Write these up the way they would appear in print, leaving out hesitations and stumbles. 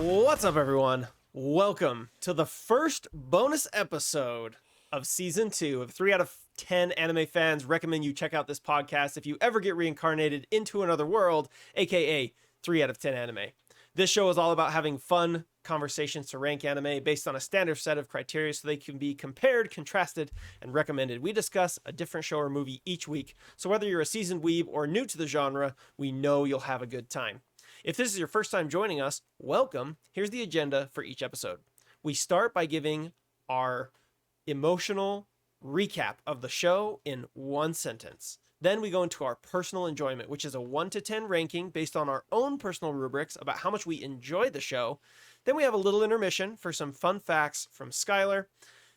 What's up, everyone? Welcome to the first bonus episode of Season 2 of 3 out of 10 anime fans recommend you check out this podcast if you ever get reincarnated into another world, aka 3 out of 10 anime. This show is all about having fun conversations to rank anime based on a standard set of criteria so they can be compared, contrasted, and recommended. We discuss a different show or movie each week, so whether you're a seasoned weeb or new to the genre, we know you'll have a good time. If this is your first time joining us, welcome. Here's the agenda for each episode. We start by giving our emotional recap of the show in one sentence. Then we go into our personal enjoyment, which is a 1 to 10 ranking based on our own personal rubrics about how much we enjoyed the show. Then we have a little intermission for some fun facts from Skyler.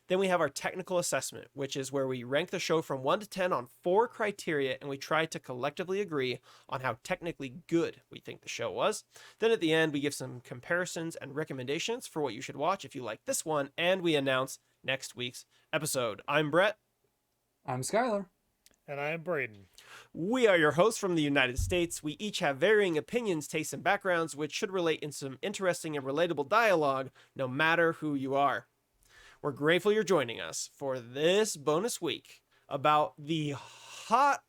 Then we have our technical assessment, which is where we rank the show from 1 to 10 on 4 criteria, and we try to collectively agree on how technically good we think the show was. Then at the end, we give some comparisons and recommendations for what you should watch if you like this one, and we announce next week's episode. I'm Brett. I'm Skyler. And I am Braden. We are your hosts from the United States. We each have varying opinions, tastes, and backgrounds, which should relate in some interesting and relatable dialogue, no matter who you are. We're grateful you're joining us for this bonus week about the hot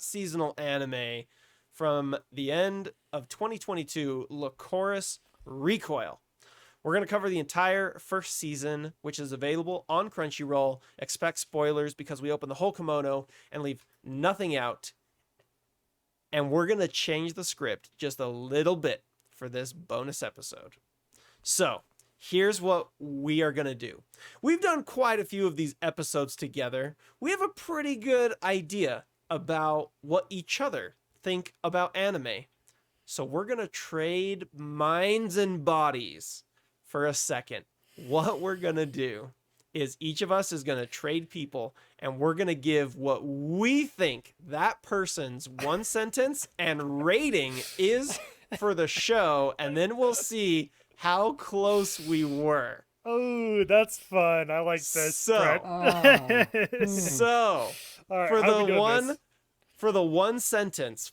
seasonal anime from the end of 2022, Lycoris Recoil. We're going to cover the entire first season, which is available on Crunchyroll. Expect spoilers because we open the whole kimono and leave nothing out. And we're going to change the script just a little bit for this bonus episode. So, here's what we are going to do. We've done quite a few of these episodes together. We have a pretty good idea about what each other think about anime. So we're going to trade minds and bodies for a second. What we're going to do is each of us is going to trade people, and we're going to give what we think that person's one sentence and rating is for the show, and then we'll see how close we were. Oh, that's fun. I like this. So, right, for the one sentence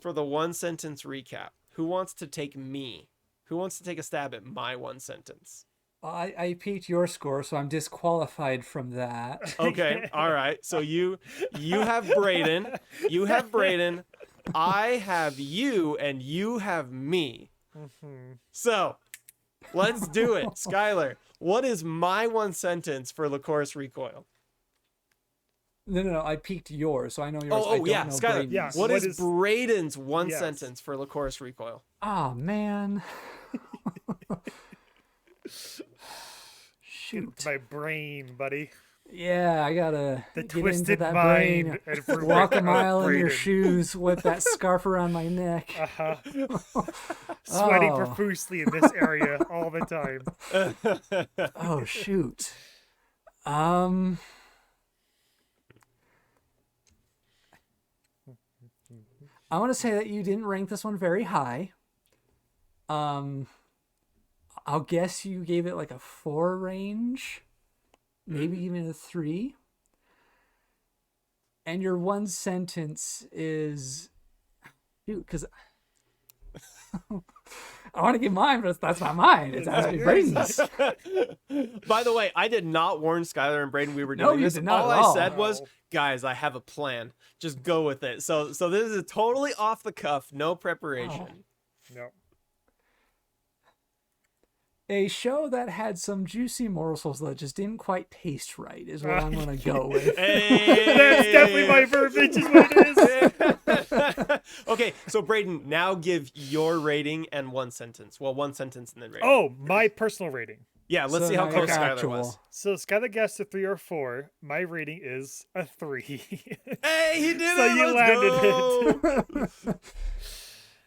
recap, who wants to take me? Who wants to take a stab at my one sentence? I peaked your score, so I'm disqualified from that. Okay, all right. So you have Braden. You have Braden. I have you, and you have me. So let's do it. Skyler, what is my one sentence for Lycoris Recoil? No. I peaked yours, so I know yours. Oh, yeah, Skyler. Yeah. What is Braden's one sentence for Lycoris Recoil? Oh, man. Shoot. My brain, buddy. Yeah, I gotta The get twisted into that mind. brain. Walk a mile in your Braden. shoes with that scarf around my neck. Sweating Oh. profusely in this area all the time. Oh, shoot. I want to say that you didn't rank this one very high. I'll guess you gave it like a 4 range, maybe even a 3. And your one sentence is, shoot, because I want to give mine, but that's not mine. It's actually Braden's. By the way, I did not warn Skyler and Braden we were No, doing you this. did not All at I all. said was, No. guys, I have a plan. Just go with it. So this is totally off the cuff, no preparation. No. A show that had some juicy morsels that just didn't quite taste right is what I'm going to go with. Hey! That's definitely my verbiage, is what it is. Okay, so Braden, now give your rating and one sentence. Well, one sentence and then rating. Oh, my personal rating. Yeah, let's So see how now close your Skyler actual. was. So Skylar guessed a 3 or 4. My rating is a 3. Hey, he did So it! you Let's landed go!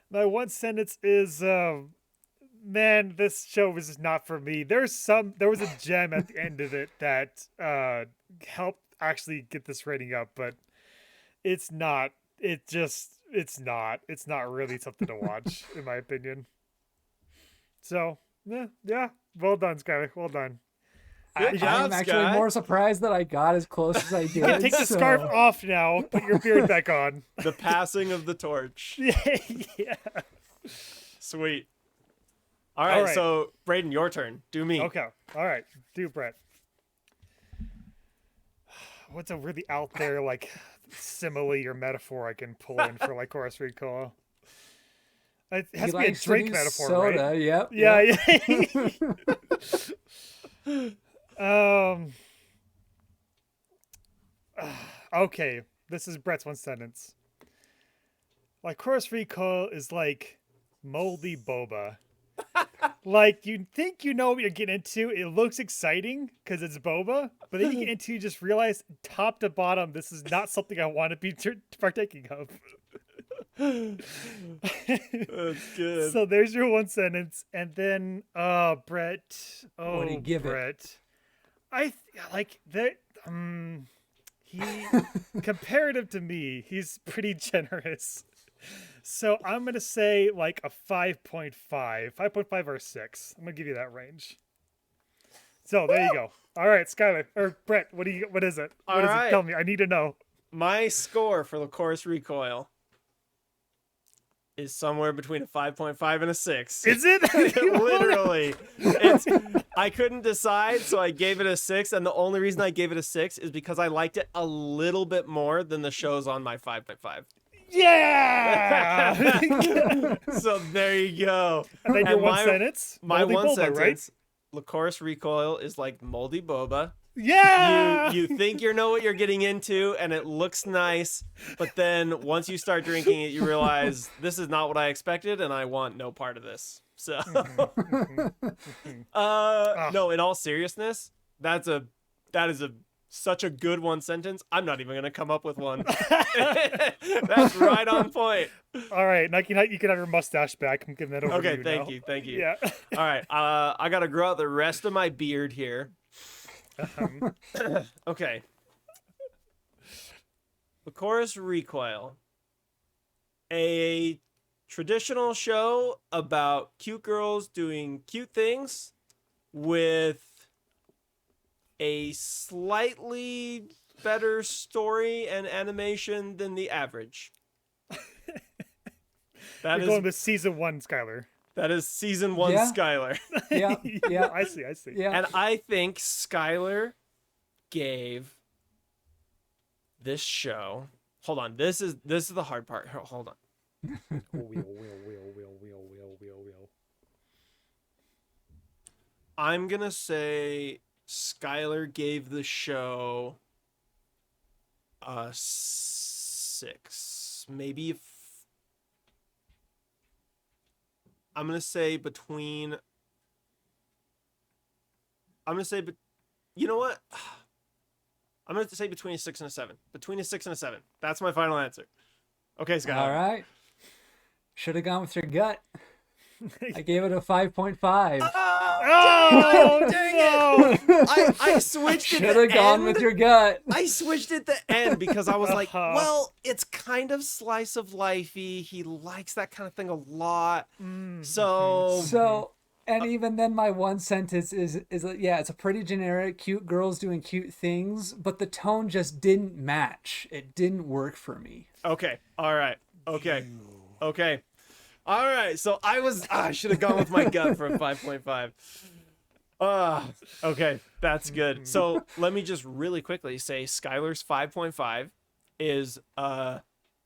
My one sentence is, man, this show was just not for me. There was a gem at the end of it that helped actually get this rating up, but it's not really something to watch, in my opinion. So, yeah, well done, Skyler. Well done. Good job, I'm actually Sky. more surprised that I got as close as I did. You can take the scarf off now. Put your beard back on. The passing of the torch. Yeah. Sweet. All right, right. so Braden, your turn. Do me. Okay. All right. Do Brett. What's a really out there like simile or metaphor I can pull in for Lycoris Recoil? It has to be a drink metaphor, soda, right? Yep. Yeah. Yep. Okay. This is Brett's one sentence. Lycoris Recoil is like moldy boba. Like, you think you know what you're getting into. It looks exciting because it's boba, but then you get into, you just realize top to bottom, this is not something I want to be partaking of. That's good. So there's your one sentence. And then, Brett. Oh, What do you give it? Brett. Like that. He, comparative to me, he's pretty generous. So I'm going to say like a 5.5. 5.5 or 6. I'm going to give you that range. So there you go. All right, Skyler. Or Brett, what is it? What is it? Tell me. I need to know. My score for Lycoris Recoil is somewhere between a 5.5 and a 6. Is it? Literally. I couldn't decide, so I gave it a 6, and the only reason I gave it a 6 is because I liked it a little bit more than the shows on my 5.5. Yeah. So there you go. And then your one sentence. My Moldy one boba, sentence. right? Lycoris Recoil is like moldy boba. Yeah. You think you know what you're getting into, and it looks nice, but then once you start drinking it, you realize this is not what I expected, and I want no part of this. So, no. In all seriousness, that is such a good one sentence. I'm not even gonna come up with one. That's right on point. All right, now you can have your mustache back. I'm giving that over to you now. Thank you. Yeah. All right, I gotta grow out the rest of my beard here. Okay. Lycoris Recoil, a traditional show about cute girls doing cute things with a slightly better story and animation than the average. You're going with season 1, Skyler. That is season 1 Yeah. Skyler. Yeah. I see. Yeah. And I think Skyler gave this show. Hold on. This is the hard part. Hold on. Wheel. I'm gonna say Skyler gave the show a 6, maybe. I'm gonna say between. I'm gonna say, but you know what? I'm gonna say between a 6 and a 7. Between a 6 and a 7. That's my final answer. Okay, Skyler. All right. Should have gone with your gut. I gave it a 5.5. Oh, dang no. it! I switched it. Should have gone with your gut. I switched at the end because I was like, Uh-huh. well, it's kind of slice of lifey. He likes that kind of thing a lot. So And even then, my one sentence is yeah, it's a pretty generic, cute girls doing cute things, but the tone just didn't match. It didn't work for me. okay, all right, okay. All right, so I should have gone with my gut for a 5.5. Okay, that's good. So let me just really quickly say Skylar's 5.5 is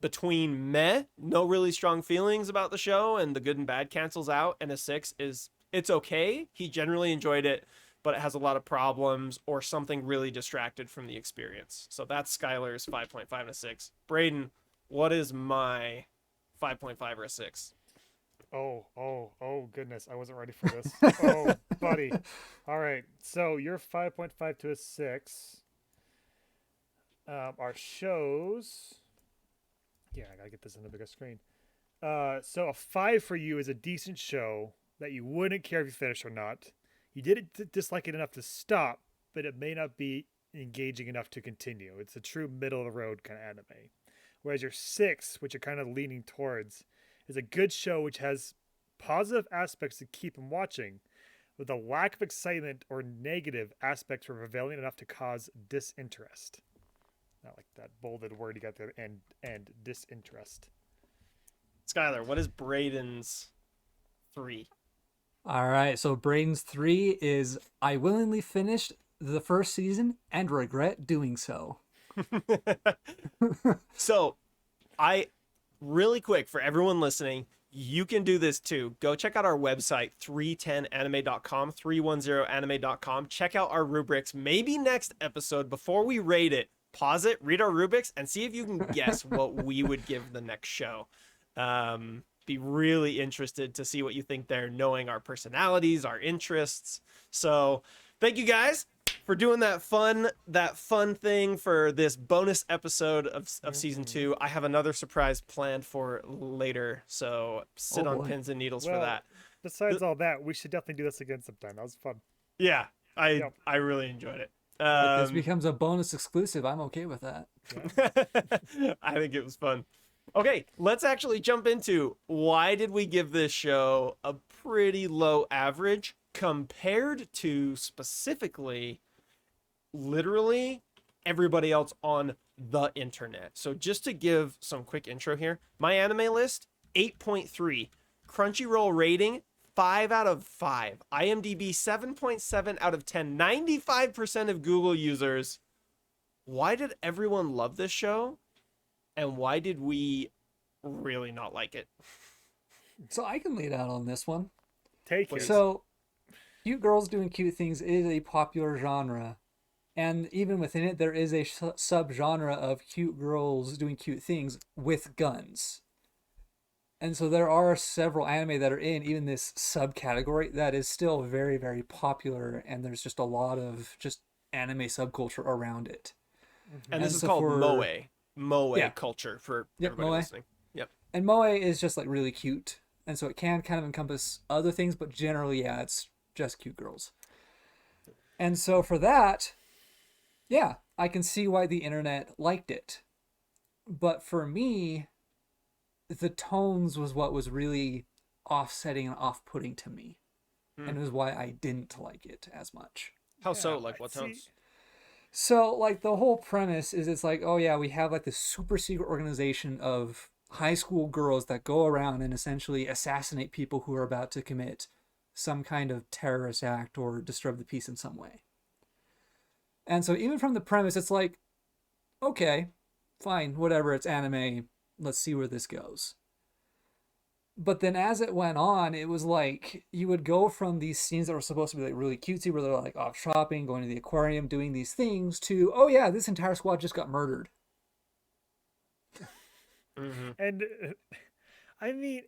between meh, no really strong feelings about the show, and the good and bad cancels out, and a 6 is it's okay. He generally enjoyed it, but it has a lot of problems or something really distracted from the experience. So that's Skylar's 5.5 and a 6. Braden, what is my 5.5 or a 6? Oh, goodness. I wasn't ready for this. Oh, buddy. All right. So you're 5.5 to a 6. Our shows. Yeah, I got to get this on the bigger screen. So a 5 for you is a decent show that you wouldn't care if you finish or not. You didn't dislike it enough to stop, but it may not be engaging enough to continue. It's a true middle of the road kind of anime. Whereas your 6, which you're kind of leaning towards, is a good show which has positive aspects to keep him watching, with a lack of excitement or negative aspects were prevailing enough to cause disinterest. Not like that bolded word you got there, and disinterest. Skyler, what is Braden's 3? All right, so Braden's 3 is I willingly finished the first season and regret doing so. So, really quick for everyone listening, you can do this too. Go check out our website, 310anime.com, 310anime.com. Check out our rubrics. Maybe next episode, before we rate it, pause it, read our rubrics, and see if you can guess what we would give the next show. Be really interested to see what you think there, knowing our personalities, our interests. So thank you guys for doing that fun thing for this bonus episode of season 2. I have another surprise planned for later, so sit on pins and needles for that. Besides all that, we should definitely do this again sometime. That was fun. Yeah, I really enjoyed it. If this becomes a bonus exclusive, I'm okay with that. Yeah. I think it was fun. Okay, let's actually jump into why did we give this show a pretty low average compared to specifically literally everybody else on the internet. So just to give some quick intro here, my anime list, 8.3. Crunchyroll rating, 5 out of 5. IMDb, 7.7 out of 10. 95% of Google users. Why did everyone love this show? And why did we really not like it? So I can lead out on this one. Take it. So, cute girls doing cute things is a popular genre. And even within it, there is a subgenre of cute girls doing cute things with guns. And so there are several anime that are in even this subcategory that is still very, very popular. And there's just a lot of just anime subculture around it. And this is called moe culture for everybody moe. listening. Yep. And moe is just like really cute. And so it can kind of encompass other things, but generally, yeah, it's just cute girls. And so for that, yeah, I can see why the internet liked it. But for me, the tones was what was really offsetting and off-putting to me. And it was why I didn't like it as much. How so? Like what tones? So, like, the whole premise is it's like, oh, yeah, we have, like, this super secret organization of high school girls that go around and essentially assassinate people who are about to commit some kind of terrorist act or disturb the peace in some way. And so even from the premise, it's like, okay, fine, whatever, it's anime. Let's see where this goes. But then as it went on, it was like you would go from these scenes that were supposed to be like really cutesy, where they're like off shopping, going to the aquarium, doing these things, to, oh yeah, this entire squad just got murdered. And I mean,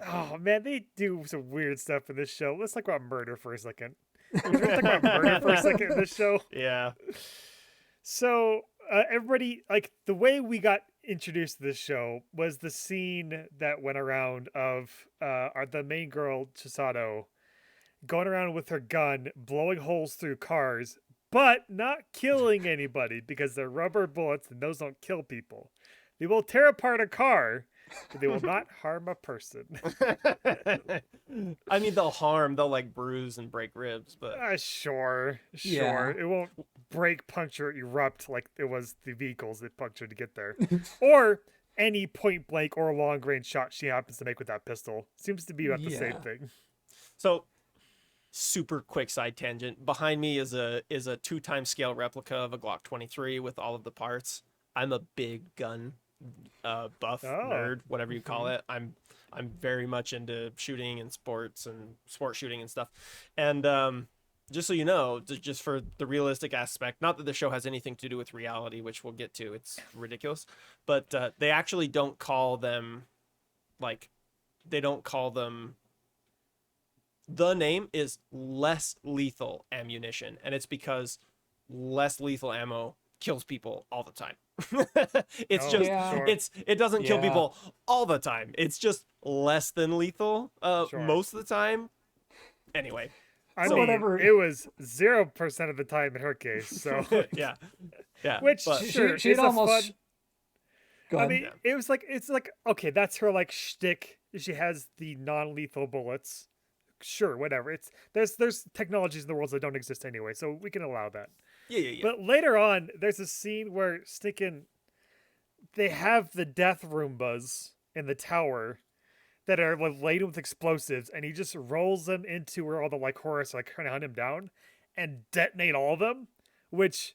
oh man, they do some weird stuff in this show. Let's talk about murder for a second. Let's talk about murder for a second in this show. Yeah. So everybody, like, the way we got introduced to this show was the scene that went around of the main girl, Chisato, going around with her gun, blowing holes through cars, but not killing anybody because they're rubber bullets and those don't kill people. They will tear apart a car, but they will not harm a person. I mean, they'll like bruise and break ribs, but Sure. Yeah. It won't break, puncture, erupt like it was the vehicles that punctured to get there. Or any point blank or long range shot she happens to make with that pistol. Seems to be about the same thing. So, super quick side tangent. Behind me is a 2x scale replica of a Glock 23 with all of the parts. I'm a big gun buff nerd, whatever you call it. I'm very much into shooting and sports and sport shooting and stuff. And just so you know, just for the realistic aspect, not that the show has anything to do with reality, which we'll get to, it's ridiculous, but they actually don't call them, the name is less lethal ammunition, and it's because less lethal ammo kills people all the time. It doesn't kill people all the time. It's just less than lethal most of the time. Anyway, I mean, it was 0% of the time in her case. So yeah. Which but she'd almost. Go ahead. I mean, it's like okay, that's her like shtick. She has the non-lethal bullets. sure, whatever. It's there's technologies in the world that don't exist anyway, so we can allow that. Yeah. But later on, there's a scene where they have the death Roombas in the tower that are like laden with explosives, and he just rolls them into where all the Lycoris are like trying to hunt him down and detonate all of them, which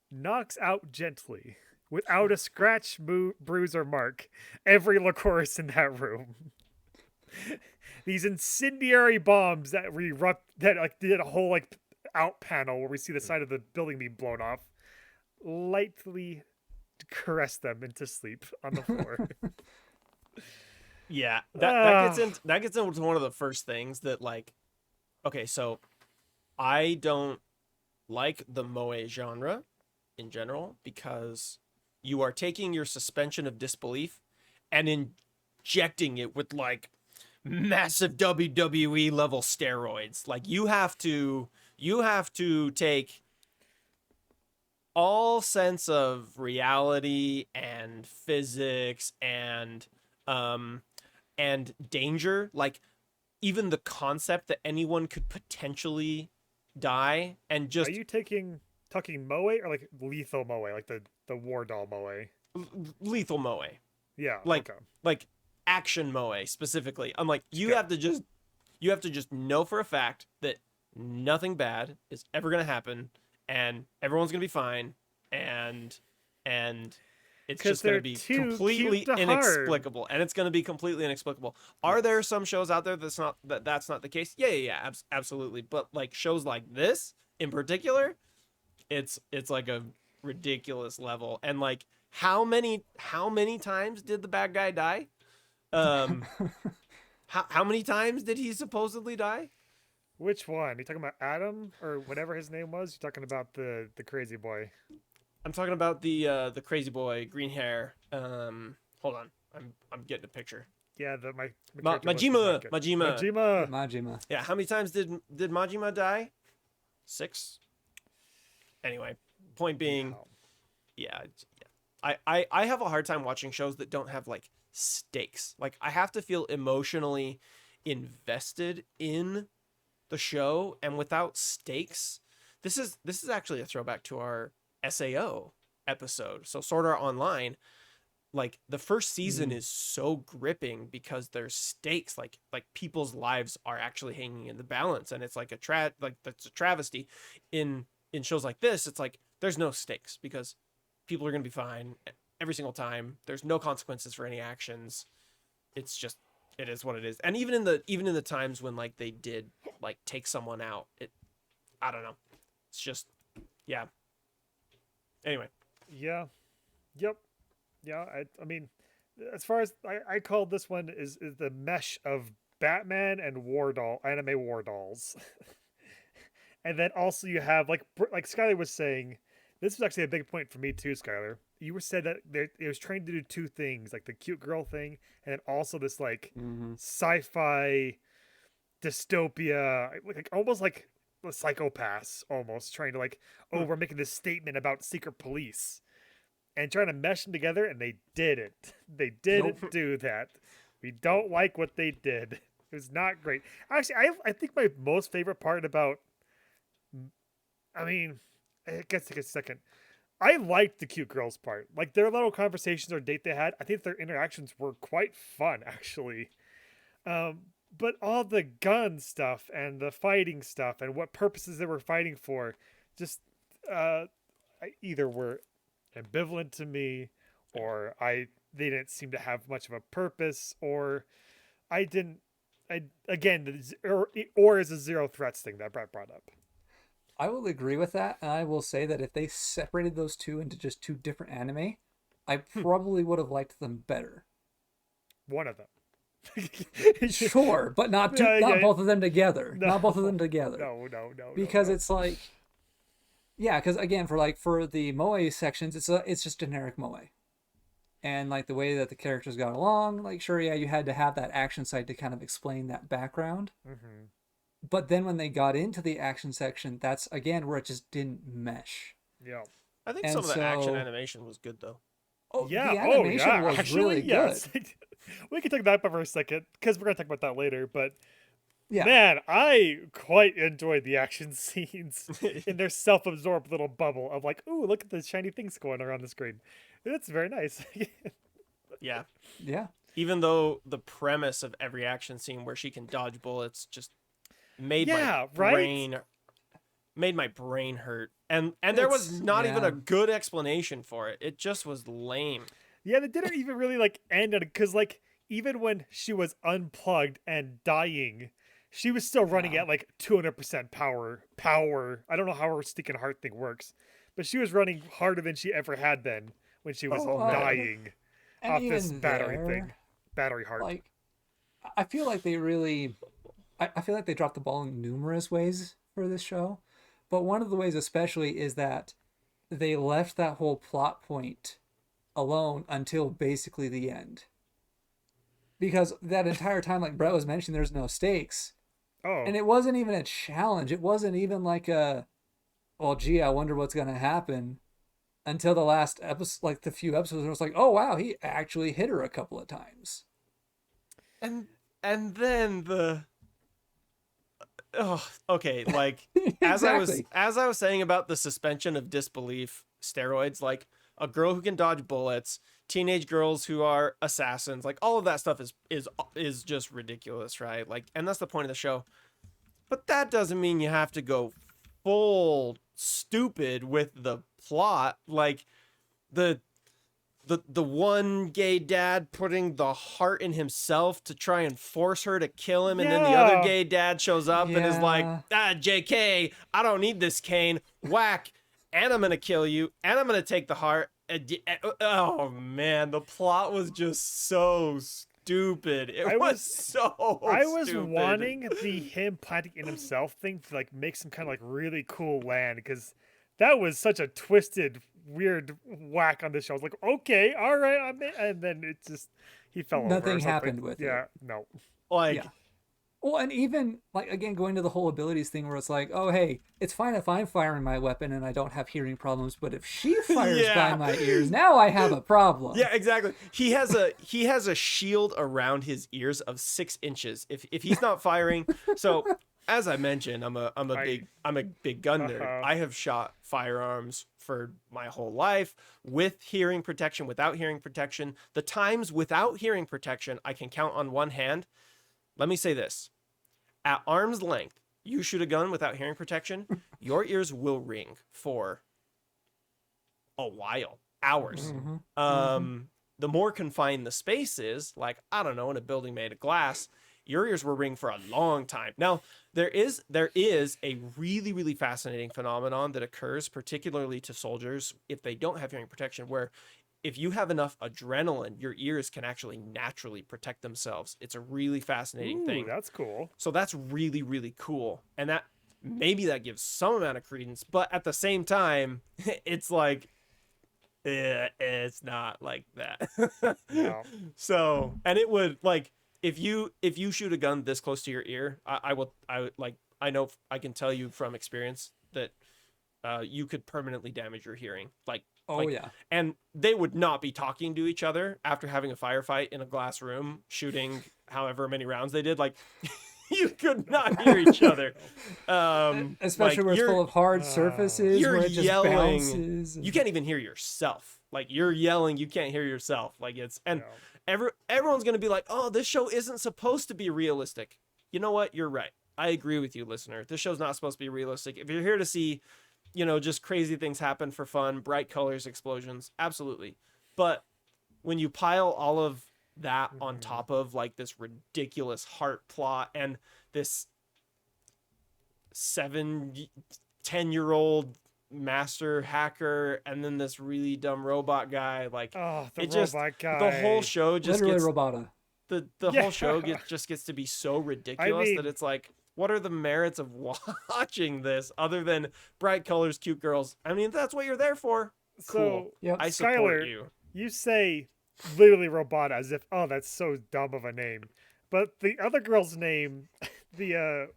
knocks out gently, without a scratch, bruise, or mark, every Lycoris in that room. These incendiary bombs that erupt, that like did a whole like out panel where we see the side of the building being blown off, lightly caress them into sleep on the floor. Yeah, that gets into one of the first things that, like, okay, so I don't like the moe genre in general because you are taking your suspension of disbelief and injecting it with like massive WWE level steroids. Like you have to take all sense of reality and physics and danger, like even the concept that anyone could potentially die, and just Are you talking moe or like lethal moe, like the war doll moe? lethal moe, Yeah, like okay. like action moe specifically. I'm like, you have to just know for a fact that nothing bad is ever gonna happen, and everyone's gonna be fine, and it's just going to be completely inexplicable, and it's going to be completely inexplicable. Are there some shows out there that's not the case? Yeah, absolutely. But like shows like this in particular, it's like a ridiculous level. And like how many times did the bad guy die? How many times did he supposedly die? Which one? You talking about Adam or whatever his name was? You're talking about the crazy boy. I'm talking about the crazy boy, green hair. Hold on, I'm getting a picture. Yeah, Majima. Yeah, how many times did Majima die? 6. Anyway, point being, Wow. yeah. I have a hard time watching shows that don't have like stakes. Like I have to feel emotionally invested in the show, and without stakes, this is actually a throwback to our SAO episode. So Sword Art Online, like the first season is so gripping because there's stakes, like people's lives are actually hanging in the balance, and it's like that's a travesty. In shows like this, it's like there's no stakes because people are going to be fine every single time. There's no consequences for any actions. It's just, it is what it is. And even in the times when like they did like take someone out, I don't know. It's just, yeah. Anyway. Yeah. Yep. Yeah. I mean, as far as I called this one is the mesh of Batman and anime war dolls. And then also you have like Skyler was saying, this was actually a big point for me too, Skyler. You said that it was trying to do two things, like the cute girl thing, and then also this like sci-fi dystopia, like almost like the psychopaths, almost trying to like, oh, we're making this statement about secret police, and trying to mesh them together, and they didn't. They didn't do that. We don't like what they did. It was not great. Actually, I think my most favorite part about, I mean, I guess take a second. I liked the cute girls part. Like their little conversations or date they had, I think their interactions were quite fun, actually. But all the gun stuff and the fighting stuff and what purposes they were fighting for, just either were ambivalent to me, or they didn't seem to have much of a purpose, or again, or is a zero threats thing that Brett brought up. I will agree with that, and I will say that if they separated those two into just two different anime, I probably would have liked them better. One of them. Sure, but not both of them together. No. Not both of them together. No. Because it's like, yeah, because again, for the moe sections, it's just generic moe, and like the way that the characters got along, like sure, yeah, you had to have that action side to kind of explain that background. Mm-hmm. But then when they got into the action section, that's again where it just didn't mesh. Yeah. I think some of the action animation was good though. Oh, yeah. The animation was Actually, really yes. good. We can talk about that for a second because we're gonna talk about that later. But Yeah. Man, I quite enjoyed the action scenes in their self-absorbed little bubble of like, ooh, look at the shiny things going around the screen. That's very nice. Yeah. Yeah. Even though the premise of every action scene where she can dodge bullets just made Yeah, my right? brain made my brain hurt. And there was not even a good explanation for it. It just was lame. Yeah, they didn't even really like end it because like even when she was unplugged and dying, she was still running Yeah. at like 200% power. Power. I don't know how her stinking heart thing works, but she was running harder than she ever had been when she was Oh, man. dying And off this even battery there, thing. Battery heart. like, I feel like they really, I feel like they dropped the ball in numerous ways for this show. But one of the ways especially is that they left that whole plot point alone until basically the end. Because that entire time, like Brett was mentioning, there's no stakes. Oh. And it wasn't even a challenge. It wasn't even like a, well, gee, I wonder what's going to happen until the last episode, like the few episodes. It was like, oh, wow, he actually hit her a couple of times. And then the oh, okay, like Exactly. as I was saying about the suspension of disbelief steroids, like a girl who can dodge bullets, teenage girls who are assassins, like all of that stuff is just ridiculous, right? Like, and that's the point of the show. But that doesn't mean you have to go full stupid with the plot, like the the one gay dad putting the heart in himself to try and force her to kill him, and then the other Yeah. gay dad shows up and is like, Yeah. JK, I don't need this cane, whack, and I'm gonna kill you, and I'm gonna take the heart. Oh man, the plot was just so stupid. I Was was- so I was stupid. wanting the him planting in himself thing to like make some kind of like really cool land because that was such a twisted, weird whack on the show. I was like, okay, all right, I'm in. And then it just he fell over. or Nothing something. happened with it. Yeah, no. like Yeah. Well, and even like again going to the whole abilities thing where it's like, oh hey, it's fine if I'm firing my weapon and I don't have hearing problems, but if she fires Yeah. by my ears, now I have a problem. Yeah, exactly. He has a shield around his ears of 6 inches. If he's not firing, so as I mentioned, I'm a big gun nerd. Uh-huh. I have shot firearms for my whole life with hearing protection, without hearing protection. The times without hearing protection I can count on one hand. Let me say this. At arm's length, you shoot a gun without hearing protection, your ears will ring for a while, hours. Mhm. The more confined the space is, like, I don't know, in a building made of glass, your ears will ring for a long time. Now, there is a really, really fascinating phenomenon that occurs, particularly to soldiers, if they don't have hearing protection, where if you have enough adrenaline, your ears can actually naturally protect themselves. It's a really fascinating Ooh, thing. that's cool. So that's really, really cool. And that maybe that gives some amount of credence, but at the same time, it's like, it's not like that. No. So, and it would like if you shoot a gun this close to your ear, I would like, I know, I can tell you from experience that you could permanently damage your hearing. Oh Like, yeah. and they would not be talking to each other after having a firefight in a glass room, shooting however many rounds they did. Like, you could not hear each other. Especially like, where it's you're- full of hard surfaces you're where it just yelling. bounces. You can't even hear yourself. Like, you're yelling, you can't hear yourself. Like, it's and No. everyone's gonna be like, oh, this show isn't supposed to be realistic. You know what? You're right. I agree with you, listener. This show's not supposed to be realistic. If you're here to see, just crazy things happen for fun, bright colors, explosions, absolutely. But when you pile all of that on top of like this ridiculous heart plot and this 10-year-old master hacker and then this really dumb robot guy, like Oh, the it just robot guy. the whole show just literally gets Robota. the Yeah. whole show just gets to be so ridiculous that mean- it's like, what are the merits of watching this other than bright colors, cute girls? I mean, that's what you're there for. Cool. So, Yep. I support Skyler, you. you say literally Robota as if, oh, that's so dumb of a name. But the other girl's name,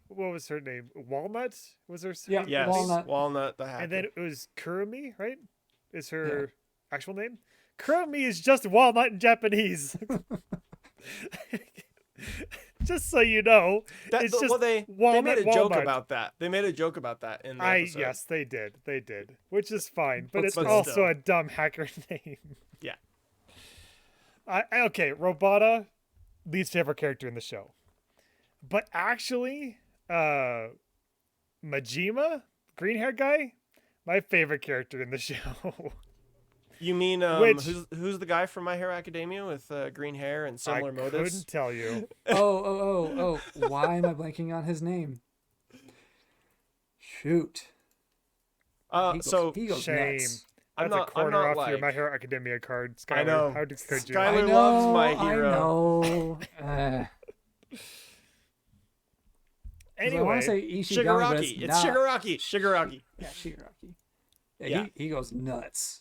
what was her name? Walnut? Was her Yeah, name? Yes, Walnut. Walnut the hacker. And then it was Kurumi, right? Is her actual name? Kurumi is just walnut in Japanese. Just so you know, That, it's just well, they Walnut made a joke Walmart. about that. They made a joke about that in the episode. Yes, they did, which is fine, but it's But also still. a dumb hacker name. Yeah. Okay, Robota, least favorite character in the show, but actually, Majima, green hair guy, my favorite character in the show. You mean Which- who's the guy from My Hero Academia with green hair and I similar motives? couldn't tell you. Oh. Why am I blanking on his name? Shoot. So he goes Shame. nuts. I'm That's not. a corner I'm not off like. your My Hero Academia card, Skyler. I know. How could you? Skyler loves My Hero. I know. 'Cause I Anyway, want to say Ishigami, but Shigaraki. it's It's not. Shigaraki. Yeah, Shigaraki. Yeah. Yeah, he goes nuts.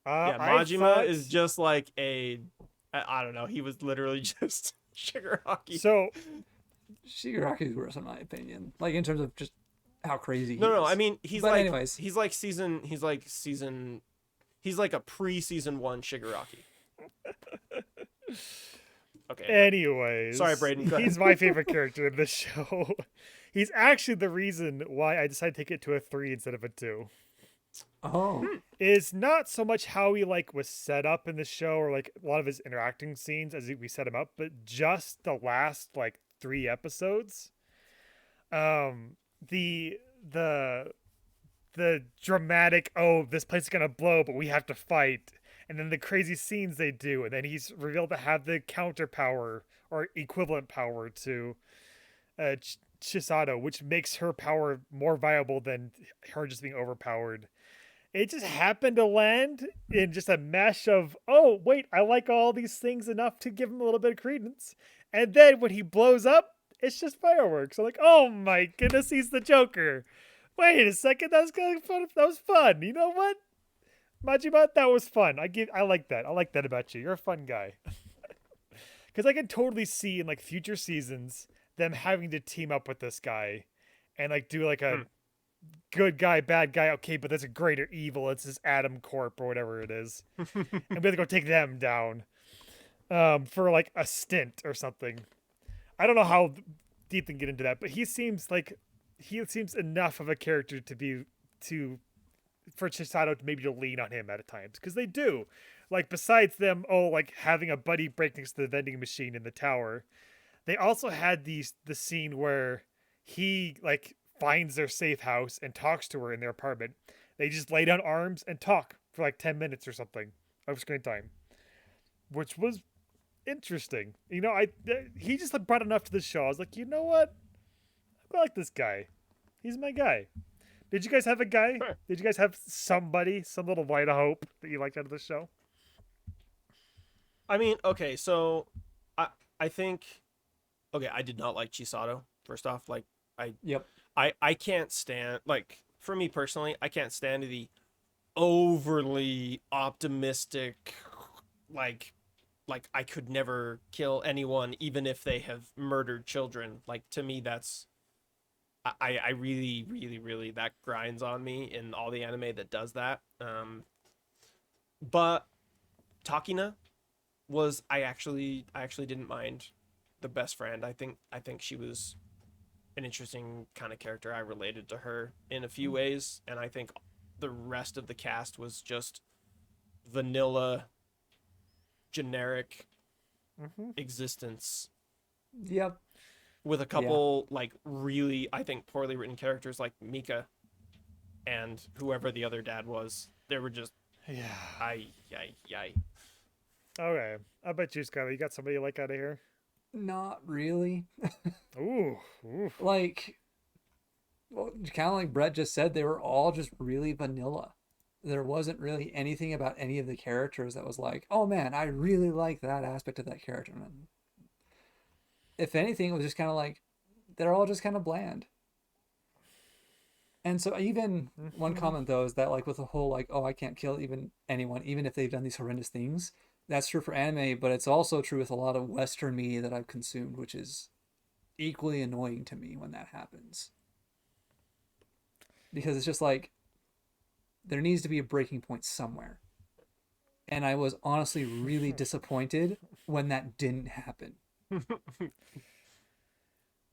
Yeah, I Majima thought- is just like I don't know. He was literally just Shigaraki. So Shigaraki is worse in my opinion. Like in terms of just how crazy he No, is. I mean he's But like anyways. he's like a pre-season 1 Shigaraki. Okay. anyways, Sorry, Braden, go He's ahead. my favorite character in this show. He's actually the reason why I decided to take it to a 3 instead of a 2. Oh. Is not so much how he like was set up in the show or like a lot of his interacting scenes as we set him up, but just the last like 3 episodes. The dramatic, oh, this place is gonna blow, but we have to fight, and then the crazy scenes they do, and then he's revealed to have the counter power or equivalent power to Chisato, which makes her power more viable than her just being overpowered. It just happened to land in just a mesh of, oh, wait, I like all these things enough to give him a little bit of credence. And then when he blows up, it's just fireworks. I'm like, oh my goodness, he's the Joker. Wait a second, that was kind of fun. That was fun. You know what? Majima, that was fun. I like that. I like that about you. You're a fun guy. Because I can totally see in like future seasons them having to team up with this guy and like do like a good guy, bad guy. Okay, but there's a greater evil. It's this Atom Corp or whatever it is, and we have to go take them down for like a stint or something. I don't know how deep they can get into that, but he seems enough of a character for Chisato to maybe to lean on him at times, because they do. Like besides them, like having a buddy break next to the vending machine in the tower, they also had the scene where he like finds their safe house and talks to her in their apartment. They just lay down arms and talk for like 10 minutes or something of screen time, which was interesting. You know, he just brought enough to the show. I was like, you know what? I like this guy. He's my guy. Did you guys have a guy? Sure. Did you guys have somebody, some little light of hope that you liked out of the show? I mean, okay, so I think I did not like Chisato, first off. Like Yep. I can't stand, like, for me personally, I can't stand the overly optimistic, like I could never kill anyone even if they have murdered children. Like, to me, that's I really, really, really, that grinds on me in all the anime that does that. But Takina was, I actually didn't mind the best friend. I think she was an interesting kind of character. I related to her in a few ways, and I think the rest of the cast was just vanilla, generic existence Yep. with a couple like really, I think, poorly written characters like Mika and whoever the other dad was. They were just Yeah. ay. Okay. I bet you, Skyler, you got somebody you like out of here? Not really. Ooh. Like, well, kind of like Brett just said, they were all just really vanilla. There wasn't really anything about any of the characters that was like, oh man, I really like that aspect of that character. And if anything, it was just kind of like, they're all just kind of bland. And so even one comment though is that like with the whole like, oh, I can't kill anyone, even if they've done these horrendous things. That's true for anime, but it's also true with a lot of Western media that I've consumed, which is equally annoying to me when that happens. Because it's just like, there needs to be a breaking point somewhere. And I was honestly really disappointed when that didn't happen.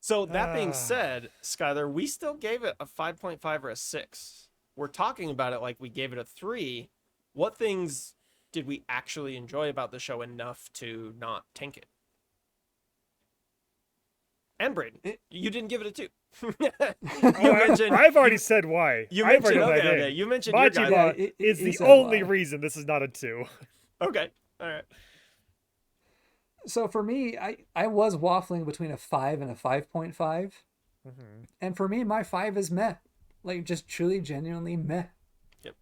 So that being said, Skyler, we still gave it a 5.5 or a 6. We're talking about it like we gave it a 3. What things did we actually enjoy about the show enough to not tank it? And Braden, you didn't give it a 2. I've already said why. You I've mentioned, already okay. You mentioned your guy. Majima is the only reason this is not a 2. Okay, all right. So for me, I was waffling between a 5 and a 5.5. Mm-hmm. And for me, my 5 is meh. Like, just truly, genuinely meh. Yep.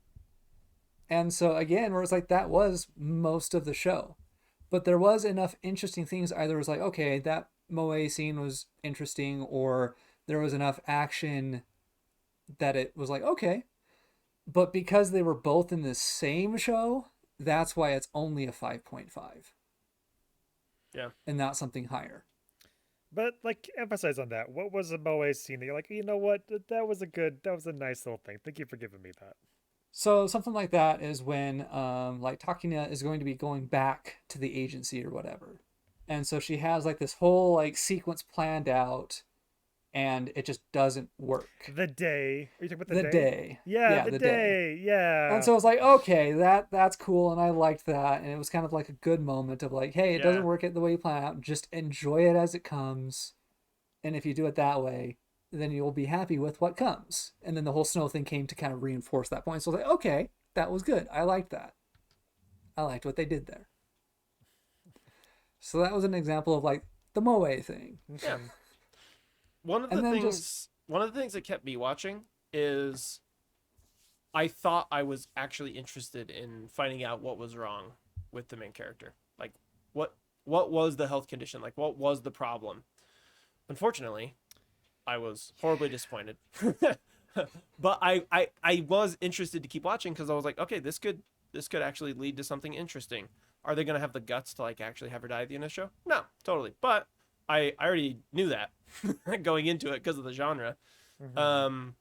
And so, again, where it's like, that was most of the show. But there was enough interesting things. Either it was like, okay, that Moe scene was interesting, or there was enough action that it was like, okay. But because they were both in the same show, that's why it's only a 5.5. Yeah. And not something higher. But like, emphasize on that. What was a Moe scene that you're like, you know what? That was a nice little thing. Thank you for giving me that. So something like that is when like Takina is going to be going back to the agency or whatever. And so she has like this whole like sequence planned out, and it just doesn't work. The day. Are you talking about The day. Yeah, the day. Yeah. And so it's like, okay, that's cool, and I liked that, and it was kind of like a good moment of like, hey, it doesn't work the way you plan out. Just enjoy it as it comes, and if you do it that way, then you'll be happy with what comes. And then the whole snow thing came to kind of reinforce that point. So I was like, okay, that was good. I liked that. I liked what they did there. So that was an example of like the Moe thing. Yeah. One of the things that kept me watching is I thought I was actually interested in finding out what was wrong with the main character. Like what was the health condition? Like what was the problem? Unfortunately, I was horribly disappointed. But I was interested to keep watching because I was like, okay, this could actually lead to something interesting. Are they going to have the guts to like actually have her die at the end of the show? No, totally. But I already knew that going into it because of the genre. Mm-hmm.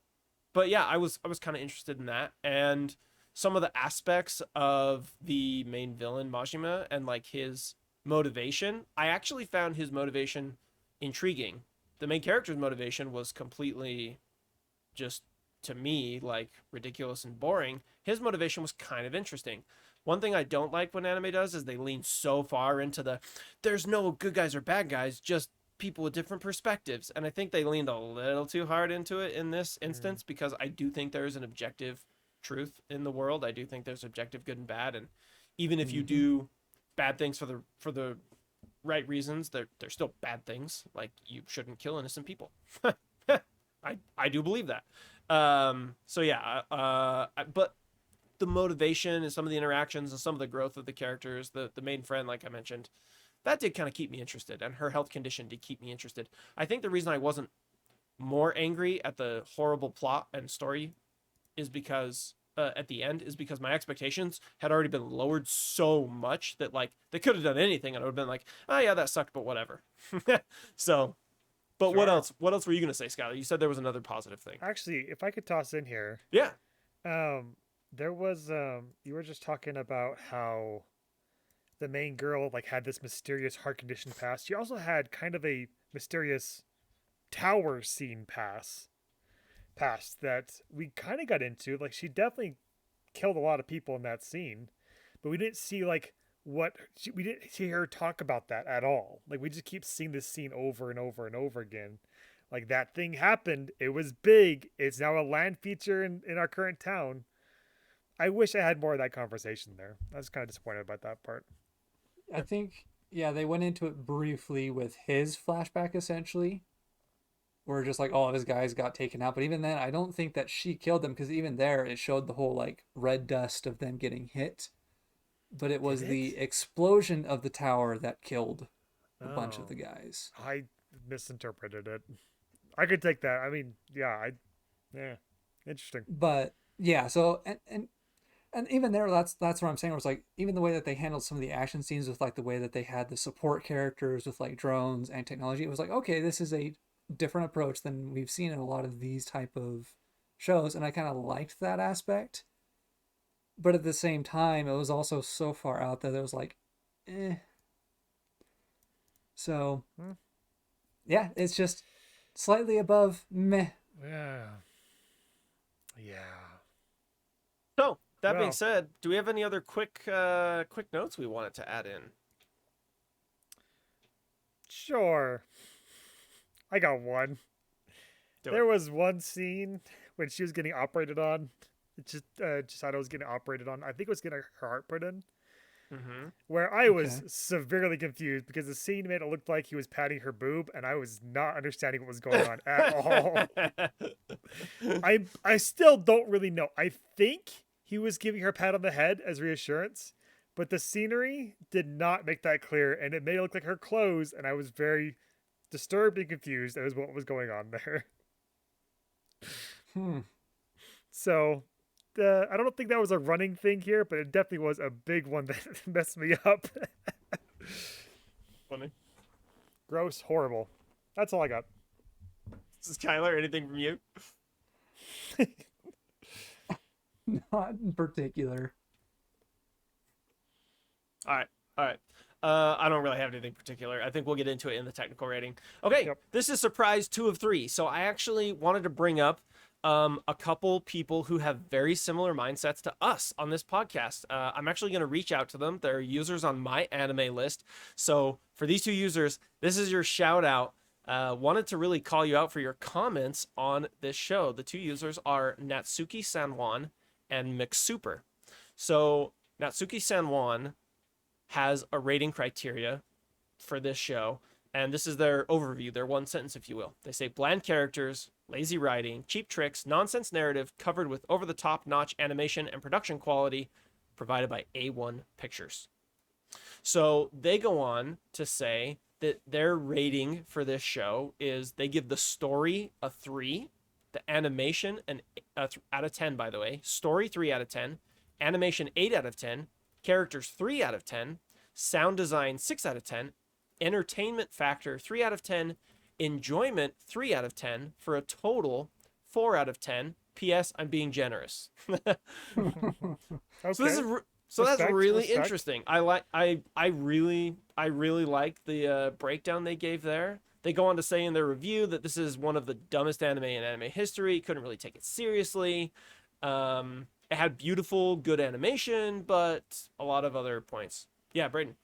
But yeah, I was kind of interested in that, and some of the aspects of the main villain Majima and like his motivation. I actually found his motivation intriguing. The main character's motivation was completely just, to me, like ridiculous and boring. His motivation was kind of interesting. One thing I don't like when anime does is they lean so far into there's no good guys or bad guys, just people with different perspectives. And I think they leaned a little too hard into it in this instance, because I do think there is an objective truth in the world. I do think there's objective good and bad. And even if you do bad things for the right reasons, they're still bad things. Like, you shouldn't kill innocent people. I do believe that. So yeah, but the motivation and some of the interactions and some of the growth of the characters, the main friend, like I mentioned, that did kind of keep me interested, and her health condition did keep me interested. I think the reason I wasn't more angry at the horrible plot and story is because at the end is because my expectations had already been lowered so much that like they could have done anything and I would have been like, oh yeah, that sucked, but whatever. So, but Sure. What else were you gonna say, Skyler? You said there was another positive thing. Actually, if I could toss in here, Yeah. there was you were just talking about how the main girl like had this mysterious heart condition past. She also had kind of a mysterious tower scene past that we kind of got into. Like, she definitely killed a lot of people in that scene, but we didn't see like we didn't hear her talk about that at all. Like, we just keep seeing this scene over and over and over again. Like, that thing happened. It was big. It's now a land feature in our current town. I wish I had more of that conversation there. I was kind of disappointed about that part. I think, yeah, they went into it briefly with his flashback, essentially. Where just like all of his guys got taken out. But even then, I don't think that she killed them, because even there, it showed the whole like red dust of them getting hit. But it was the explosion of the tower that killed a bunch of the guys. I misinterpreted it. I could take that. I mean, yeah, interesting. But yeah, so and even there, that's what I'm saying. Was like, even the way that they handled some of the action scenes with like the way that they had the support characters with like drones and technology, it was like, okay, this is a different approach than we've seen in a lot of these type of shows, and I kind of liked that aspect. But at the same time, it was also so far out that it was like, eh. So, Hmm. yeah, it's just slightly above meh. Yeah. Yeah. So that being Well, said, do we have any other quick notes we wanted to add in? sure. I got one. Do it. There was one scene when she was getting operated on. Chisato was getting operated on. I think it was getting her heart put in. Mm-hmm. Where I was Okay. severely confused because the scene made it look like he was patting her boob, and I was not understanding what was going on at all. I still don't really know. I think he was giving her a pat on the head as reassurance, but the scenery did not make that clear, and it made it look like her clothes, and I was very disturbed and confused as what was going on there. Hmm. So, I don't think that was a running thing here, but it definitely was a big one that messed me up. Funny. Gross, horrible. That's all I got. This is Skyler. Anything from you? Not in particular. All right. All right. I don't really have anything particular. I think we'll get into it in the technical rating. Okay, Yep. this is surprise 2 of 3. So I actually wanted to bring up a couple people who have very similar mindsets to us on this podcast. I'm actually going to reach out to them. They're users on my anime list. So for these 2 users, this is your shout out. Wanted to really call you out for your comments on this show. The 2 users are Natsuki Sanwan and McSuper. So Natsuki Sanwan has a rating criteria for this show, and this is their overview, their one sentence, if you will. They say bland characters, lazy writing, cheap tricks, nonsense narrative covered with over-the-top notch animation and production quality provided by A1 Pictures. So they go on to say that their rating for this show is they give the story a 3, the animation out of 10, by the way, story 3 out of 10, animation 8 out of 10, characters 3 out of 10, sound design 6 out of 10, entertainment factor 3 out of 10, enjoyment 3 out of 10 for a total 4 out of 10. P.S. I'm being generous. Okay. So this is so that's Respect, really respect. interesting. I really like the breakdown they gave there. They go on to say in their review that this is one of the dumbest anime in anime history. Couldn't really take it seriously. It had beautiful, good animation, but a lot of other points. Yeah, Brayden.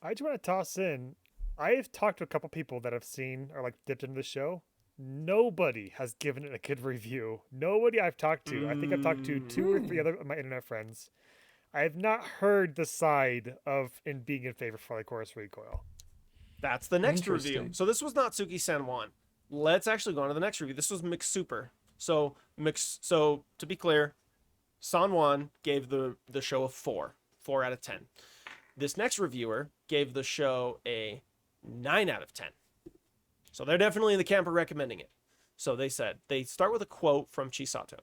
I just want to toss in. I've talked to a couple people that have seen or like dipped into the show. Nobody has given it a good review. Nobody I've talked to. I think I've talked to 2 or 3 other of my internet friends. I have not heard the side of in being in favor for Lycoris Recoil. That's the next review. Interesting. So this was Natsuki Sanwan. Let's actually go on to the next review. This was McSuper. So to be clear, Sanwan gave the show a 4 out of 10. This next reviewer gave the show a 9 out of 10. So they're definitely in the camp of recommending it. So they said, they start with a quote from Chisato.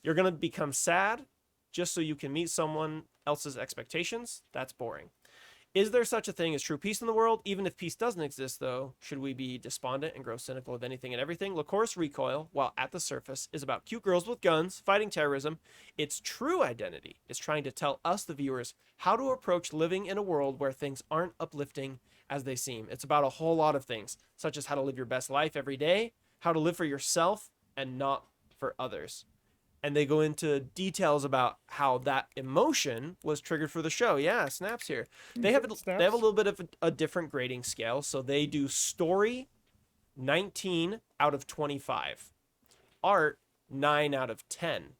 You're going to become sad just so you can meet someone else's expectations? That's boring. Is there such a thing as true peace in the world? Even if peace doesn't exist, though, should we be despondent and grow cynical of anything and everything? Lycoris Recoil, while at the surface, is about cute girls with guns fighting terrorism. Its true identity is trying to tell us, the viewers, how to approach living in a world where things aren't uplifting as they seem. It's about a whole lot of things, such as how to live your best life every day, how to live for yourself and not for others. And they go into details about how that emotion was triggered for the show. Yeah, snaps here. They have a Snaps. little bit of a different grading scale. So they do story 19 out of 25, art 9 out of 10,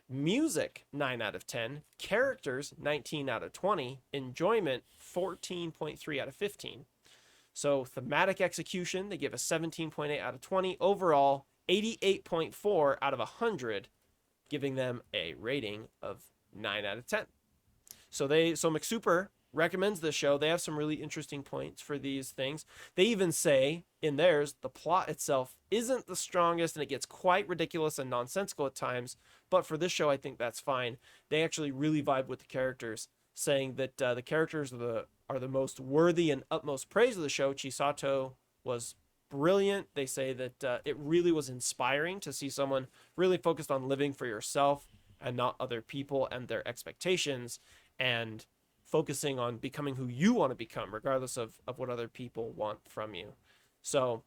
music 9 out of 10, characters 19 out of 20, enjoyment 14.3 out of 15. So thematic execution, they give a 17.8 out of 20. Overall, 88.4 out of 100, giving them a rating of 9 out of 10. So McSuper recommends this show. They have some really interesting points for these things. They even say in theirs, the plot itself isn't the strongest and it gets quite ridiculous and nonsensical at times. But for this show, I think that's fine. They actually really vibe with the characters, saying that the characters are the most worthy and utmost praise of the show. Chisato was brilliant. They say that it really was inspiring to see someone really focused on living for yourself and not other people and their expectations. And focusing on becoming who you want to become, regardless of what other people want from you. So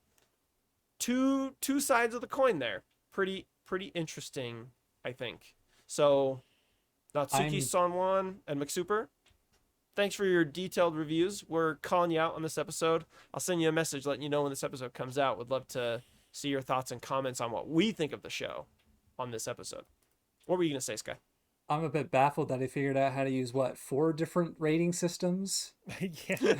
two sides of the coin there. Pretty interesting, I think. So Natsuki, Sanwan, and McSuper, thanks for your detailed reviews. We're calling you out on this episode. I'll send you a message letting you know when this episode comes out. Would love to see your thoughts and comments on what we think of the show on this episode. What were you going to say, Sky? I'm a bit baffled that I figured out how to use 4 different rating systems. Yeah,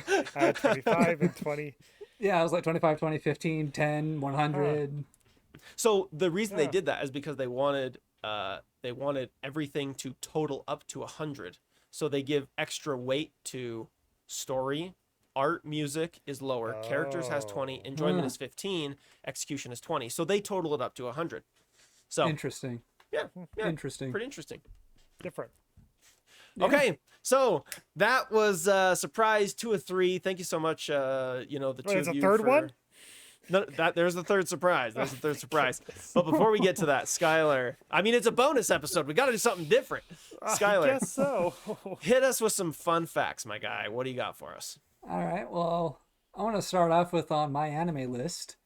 25 and 20. Yeah, I was like 25, 20, 15, 10, 100. So the reason they did that is because they wanted everything to total up to 100. So they give extra weight to story. Art, music is lower. Characters has 20. Enjoyment is 15. Execution is 20. So they total it up to 100. So Interesting. Yeah. Interesting. Pretty interesting. Different. Yeah. Okay, so that was Surprise 2 of 3. Thank you so much. The two There's of a you third for... one? No, there's the third surprise. There's the third surprise. But before we get to that, Skyler, I mean, it's a bonus episode. We got to do something different. Skyler, I guess so. hit us with some fun facts, my guy. What do you got for us? All right. Well, I want to start off with on my anime list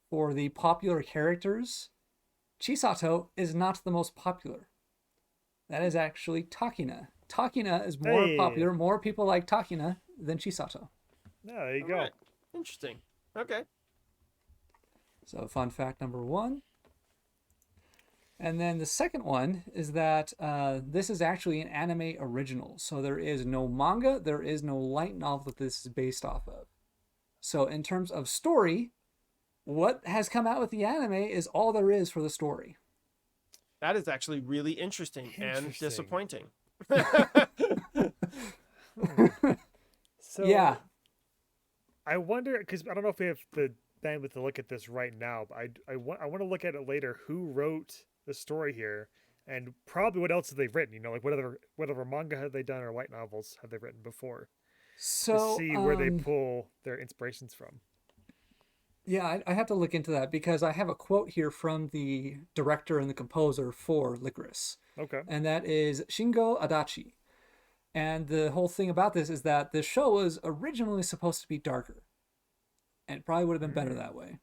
for the popular characters. Chisato is not the most popular. That is actually Takina. Takina is more popular. More people like Takina than Chisato. Yeah, there you All go. right. Interesting. Okay. So fun fact number 1. And then the second one is that this is actually an anime original. So there is no manga, there is no light novel that this is based off of. So in terms of story, what has come out with the anime is all there is for the story. That is actually really interesting and disappointing. So Yeah. I wonder, because I don't know if we have the bandwidth to look at this right now, but I want to look at it later. Who wrote the story here, and probably what else have they written? Like whatever manga have they done or light novels have they written before? So To see where they pull their inspirations from. Yeah, I have to look into that because I have a quote here from the director and the composer for Lycoris. Okay. And that is Shingo Adachi. And the whole thing about this is that the show was originally supposed to be darker. And it probably would have been better that way.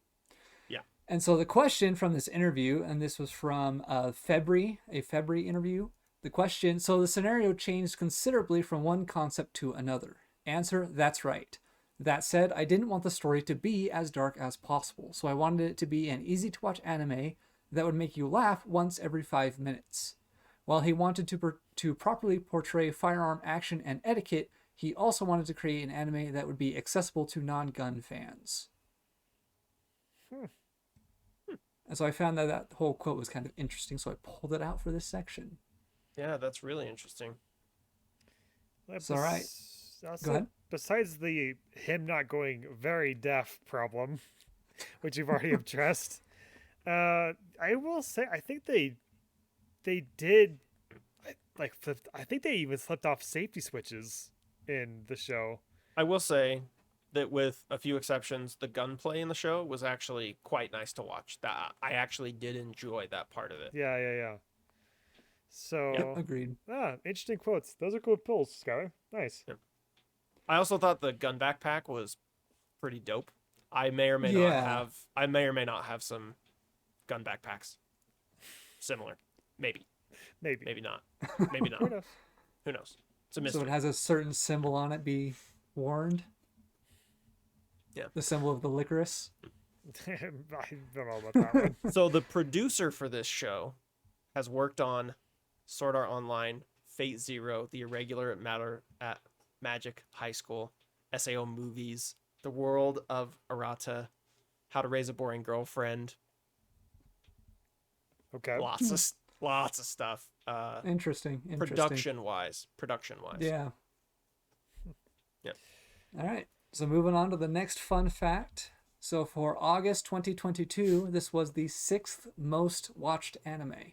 Yeah. And so the question from this interview, and this was from February interview, the question, so the scenario changed considerably from one concept to another. Answer, that's right. That said, I didn't want the story to be as dark as possible, so I wanted it to be an easy-to-watch anime that would make you laugh once every 5 minutes. While he wanted to properly portray firearm action and etiquette, he also wanted to create an anime that would be accessible to non-gun fans. And so I found that whole quote was kind of interesting, so I pulled it out for this section. Yeah, that's really interesting. It's all right. Also, Go ahead. Besides the him not going very deaf problem, which you've already addressed, I will say I think they did I think they even slipped off safety switches in the show. I will say that with a few exceptions, the gunplay in the show was actually quite nice to watch. That I actually did enjoy that part of it. Yeah. So Yep, agreed. Interesting quotes. Those are cool pulls, Skyler. Nice. Yep. I also thought the gun backpack was pretty dope. I may or may not have some gun backpacks similar. Maybe not. Maybe not. Who knows? It's a mystery. So it has a certain symbol on it, be warned. Yeah. The symbol of the licorice. I don't know about that one. So the producer for this show has worked on Sword Art Online, Fate Zero, The Irregular Matter at Magic High School, SAO Movies, The World of Arata, How to Raise a Boring Girlfriend. Okay. Lots of stuff. Interesting. Production wise. Yeah. Yep. All right. So moving on to the next fun fact. So for August 2022, this was the 6th most watched anime.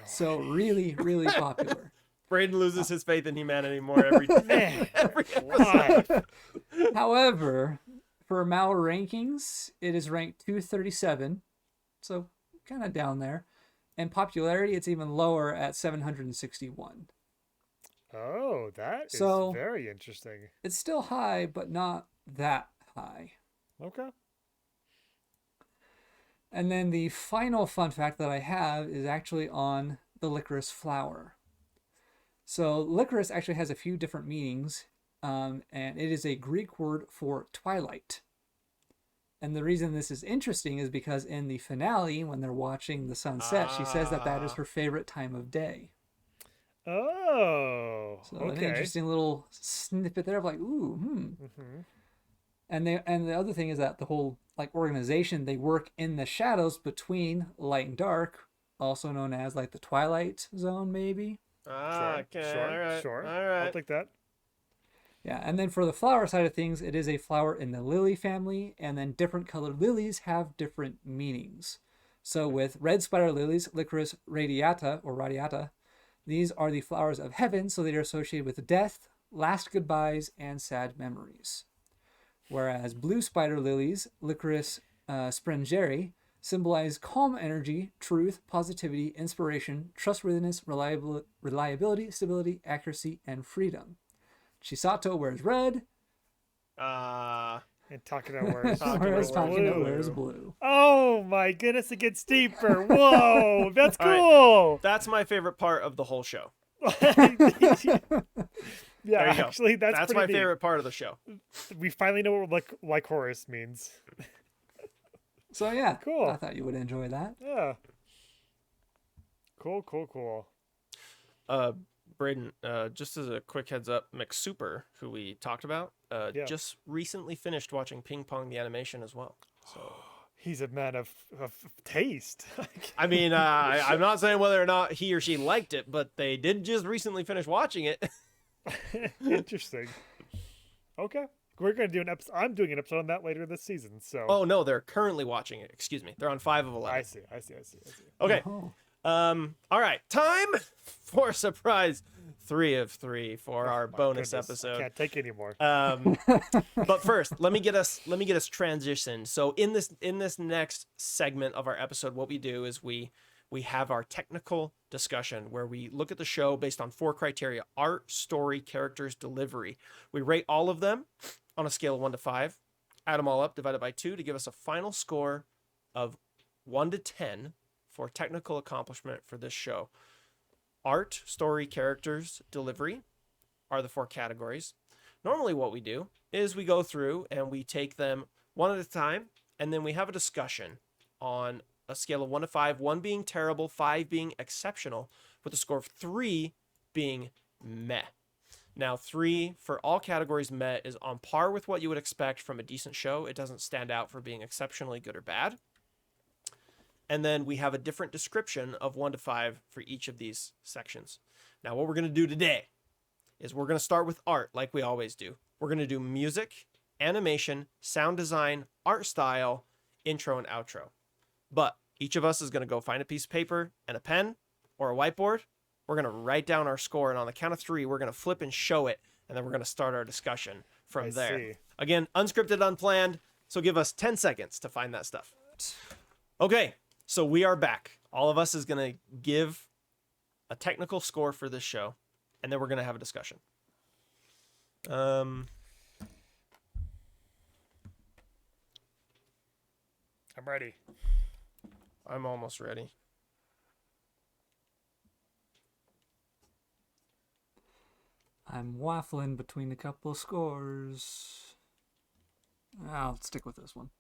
So really, really popular. Braden loses his faith in humanity more every every Why? However, for Mal rankings, it is ranked 237. So kind of down there. And popularity, it's even lower at 761. Oh, that is So- very interesting. It's still high, but not that high. Okay. And then the final fun fact that I have is actually on the licorice flower. So licorice actually has a few different meanings, and it is a Greek word for twilight. And the reason this is interesting is because in the finale, when they're watching the sunset, she says that that is her favorite time of day. Oh, So an okay. interesting little snippet there of like, ooh, Mm-hmm. And the other thing is that the whole like organization, they work in the shadows between light and dark, also known as like the Twilight Zone, maybe. Ah, okay. All right. Sure. All right. I'll take that. Yeah, and then for the flower side of things, it is a flower in the lily family, and then different colored lilies have different meanings. So with red spider lilies, Lycoris radiata, these are the flowers of heaven, so they are associated with death, last goodbyes, and sad memories. Whereas blue spider lilies, Lycoris sprengeri, symbolize calm energy, truth, positivity, inspiration, trustworthiness, reliability, stability, accuracy, and freedom. Chisato wears red, And Takano wears whereas Takano blue. wears blue. Oh my goodness, it gets deeper. Whoa, that's All right. cool. That's my favorite part of the whole show. Yeah, There you go. actually, that's my pretty neat. favorite part of the show. We finally know what Lycoris means. So yeah, Cool. I thought you would enjoy that. Yeah. Cool. Braden, just as a quick heads up, McSuper, who we talked about, Yeah. just recently finished watching Ping Pong the animation as well. So, He's a man of taste. I mean, I'm not saying whether or not he or she liked it, but they did just recently finish watching it. Interesting. Okay. We're going to do an episode. I'm doing an episode on that later this season. So. Oh no, they're currently watching it. Excuse me, they're on 5 of 11. I see. Okay. Oh. All right, time for surprise 3 of 3 for our My bonus goodness, I episode. can't take any more. But first, let me get us transition. So in this next segment of our episode, what we do is we have our technical discussion where we look at the show based on 4 criteria: art, story, characters, delivery. We rate all of them on a scale of 1 to 5, add them all up, divided by 2 to give us a final score of 1 to 10 for technical accomplishment for this show. Art, story, characters, delivery are the 4 categories. Normally what we do is we go through and we take them one at a time, and then we have a discussion on a scale of 1 to 5, 1 being terrible, 5 being exceptional, with a score of 3 being meh. Now, 3 for all categories meh is on par with what you would expect from a decent show. It doesn't stand out for being exceptionally good or bad. And then we have a different description of 1 to 5 for each of these sections. Now, what we're going to do today is we're going to start with art like we always do. We're going to do music, animation, sound design, art style, intro, and outro. But each of us is going to go find a piece of paper and a pen or a whiteboard. We're going to write down our score, and on the count of 3, we're going to flip and show it, and then we're going to start our discussion from I there. see. Again, unscripted, unplanned, so give us 10 seconds to find that stuff. Okay, so we are back. All of us is going to give a technical score for this show, and then we're going to have a discussion. I'm ready. I'm almost ready. I'm waffling between a couple of scores. I'll stick with this one.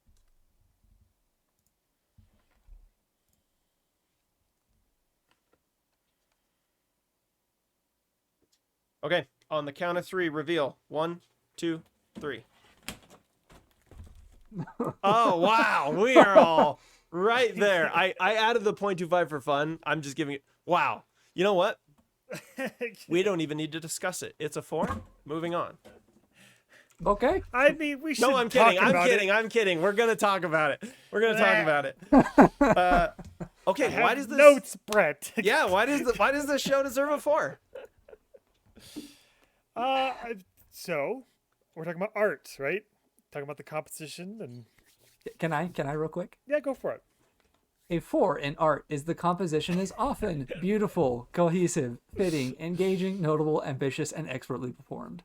Okay, on the count of 3, reveal. 1, 2, 3. Oh, wow. We are all right there. I added the 0.25 for fun. I'm just giving it. Wow. You know what? We don't even need to discuss it. It's a 4. Moving on. Okay. I mean, we should. No, I'm talk kidding. I'm about kidding. It. I'm kidding. We're going to talk about it. We're going to talk about it. Okay, I why have does this notes, Brett? Yeah, why does this show deserve a 4? So we're talking about art, right? Talking about the composition and Can I real quick? yeah, go for it. A 4 in art is the composition is often beautiful, cohesive, fitting, engaging, notable, ambitious, and expertly performed.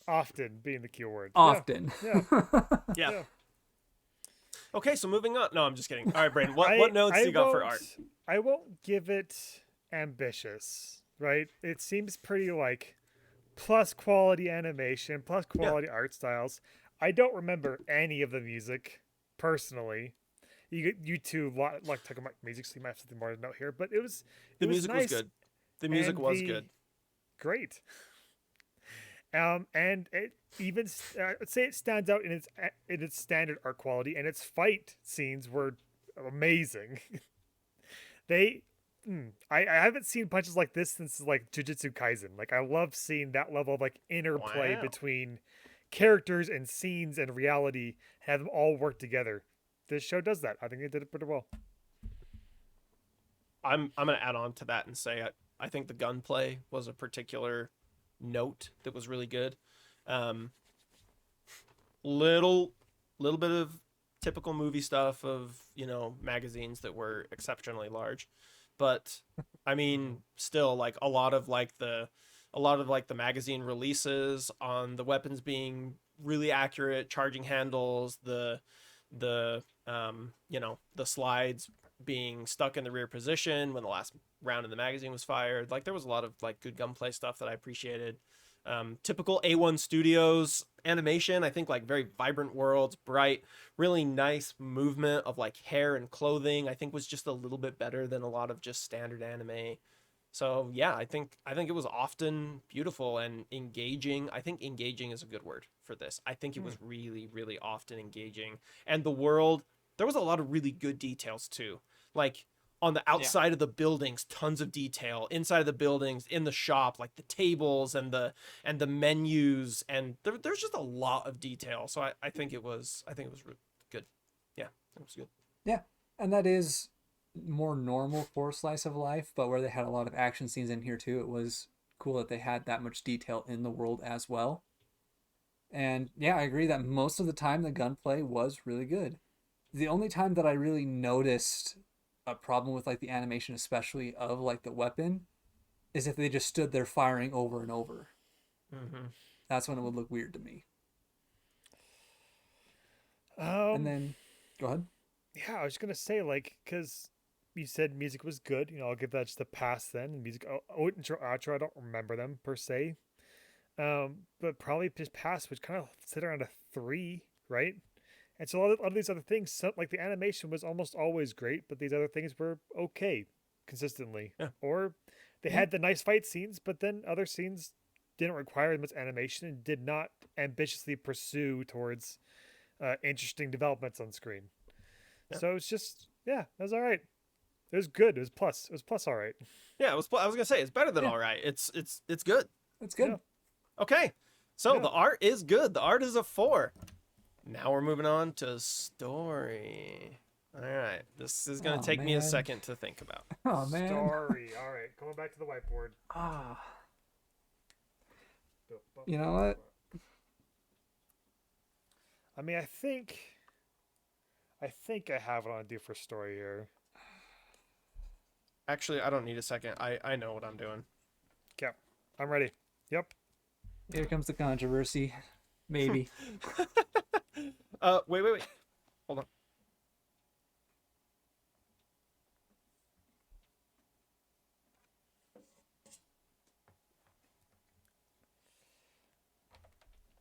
Often being the keyword. Often. Yeah. Yeah. Yeah. Okay, so moving on. No, I'm just kidding. All right, Brandon, what notes do you got for art? I won't give it ambitious, right? It seems pretty like plus quality animation, plus quality art styles. I don't remember any of the music personally. You two like talking about music, so you might have something more to note here. But The music was nice good. The music and was good. Great. And it even I'd say it stands out in its standard art quality, and its fight scenes were amazing. I haven't seen punches like this since like Jujutsu Kaisen. Like I love seeing that level of like interplay Wow. between characters and scenes and reality, have them all work together. This show does that. I think it did it pretty well. I'm gonna add on to that and say I think the gunplay was a particular note that was really good. Little bit of typical movie stuff of magazines that were exceptionally large, but I mean still like a lot of the magazine releases on the weapons being really accurate, charging handles, the slides being stuck in the rear position when the last round in the magazine was fired. Like there was a lot of like good gunplay stuff that I appreciated. Typical A1 Studios animation, I think, like very vibrant worlds, bright, really nice movement of like hair and clothing, I think was just a little bit better than a lot of just standard anime. So yeah, I think it was often beautiful and engaging. I think engaging is a good word for this. I think it was really, really often engaging. And the world, there was a lot of really good details too. Like on the outside of the buildings, tons of detail. Inside of the buildings, in the shop, like the tables and the menus, and there's just a lot of detail. So I think it was really good. Yeah, it was good. Yeah, and that is more normal for slice of life, but where they had a lot of action scenes in here too, it was cool that they had that much detail in the world as well. And yeah, I agree that most of the time the gunplay was really good. The only time that I really noticed a problem with like the animation, especially of like the weapon, is if they just stood there firing over and over. That's when it would look weird to me. And then go ahead. Yeah, I was gonna say like because you said music was good. I'll give that just a pass then. Music, intro, outro, I don't remember them per se. But probably just pass, which kind of sit around a 3, right? And so a lot of these other things, like the animation was almost always great, but these other things were okay consistently. Yeah. Or they had the nice fight scenes, but then other scenes didn't require as much animation and did not ambitiously pursue towards interesting developments on screen. Yeah. So it's just, it was all right. It was good. It was plus. It was plus all right. Yeah, I was gonna say it's better than all right. It's good. It's good. Yeah. Okay, so the art is good. The art is a 4. Now we're moving on to story. All right, this is gonna take me a second to think about. Oh man. Story. All right, coming back to the whiteboard. You know what? I mean, I think I have what I do for story here. Actually, I don't need a second. I know what I'm doing. Okay, I'm ready. Yep. Here comes the controversy. Maybe. Wait. Hold on.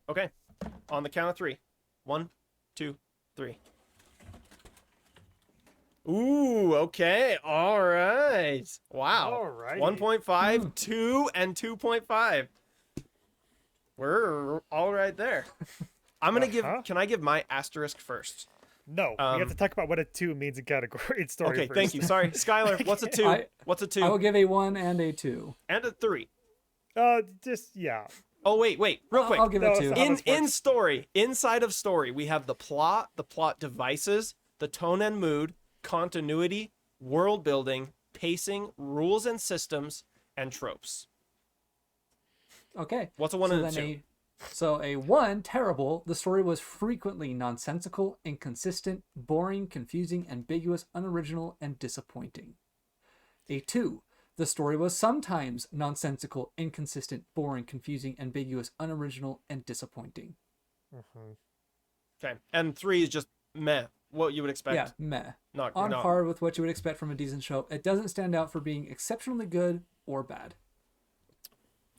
Okay. On the count of 3. 1, 2, 3. Ooh, okay. All right. Wow. All right. 1.5, 2, and 2.5. We're all right there. I'm going to can I give my asterisk first? No, we have to talk about what a 2 means in category in story. Okay, first. thank you. Sorry. Skyler, what's a 2? What's a 2? I will give a 1 and a 2. And a 3. Yeah. Oh, wait. Real quick. I'll give it 2. In story, inside of story, we have the plot devices, the tone and mood, continuity, world building, pacing, rules and systems, and tropes. Okay. What's a 1 and a then 2? So a 1, terrible. The story was frequently nonsensical, inconsistent, boring, confusing, ambiguous, unoriginal, and disappointing. A 2, the story was sometimes nonsensical, inconsistent, boring, confusing, ambiguous, unoriginal, and disappointing. Okay. And 3 is just meh. What you would expect. Yeah, meh. Not On par with what you would expect from a decent show. It doesn't stand out for being exceptionally good or bad.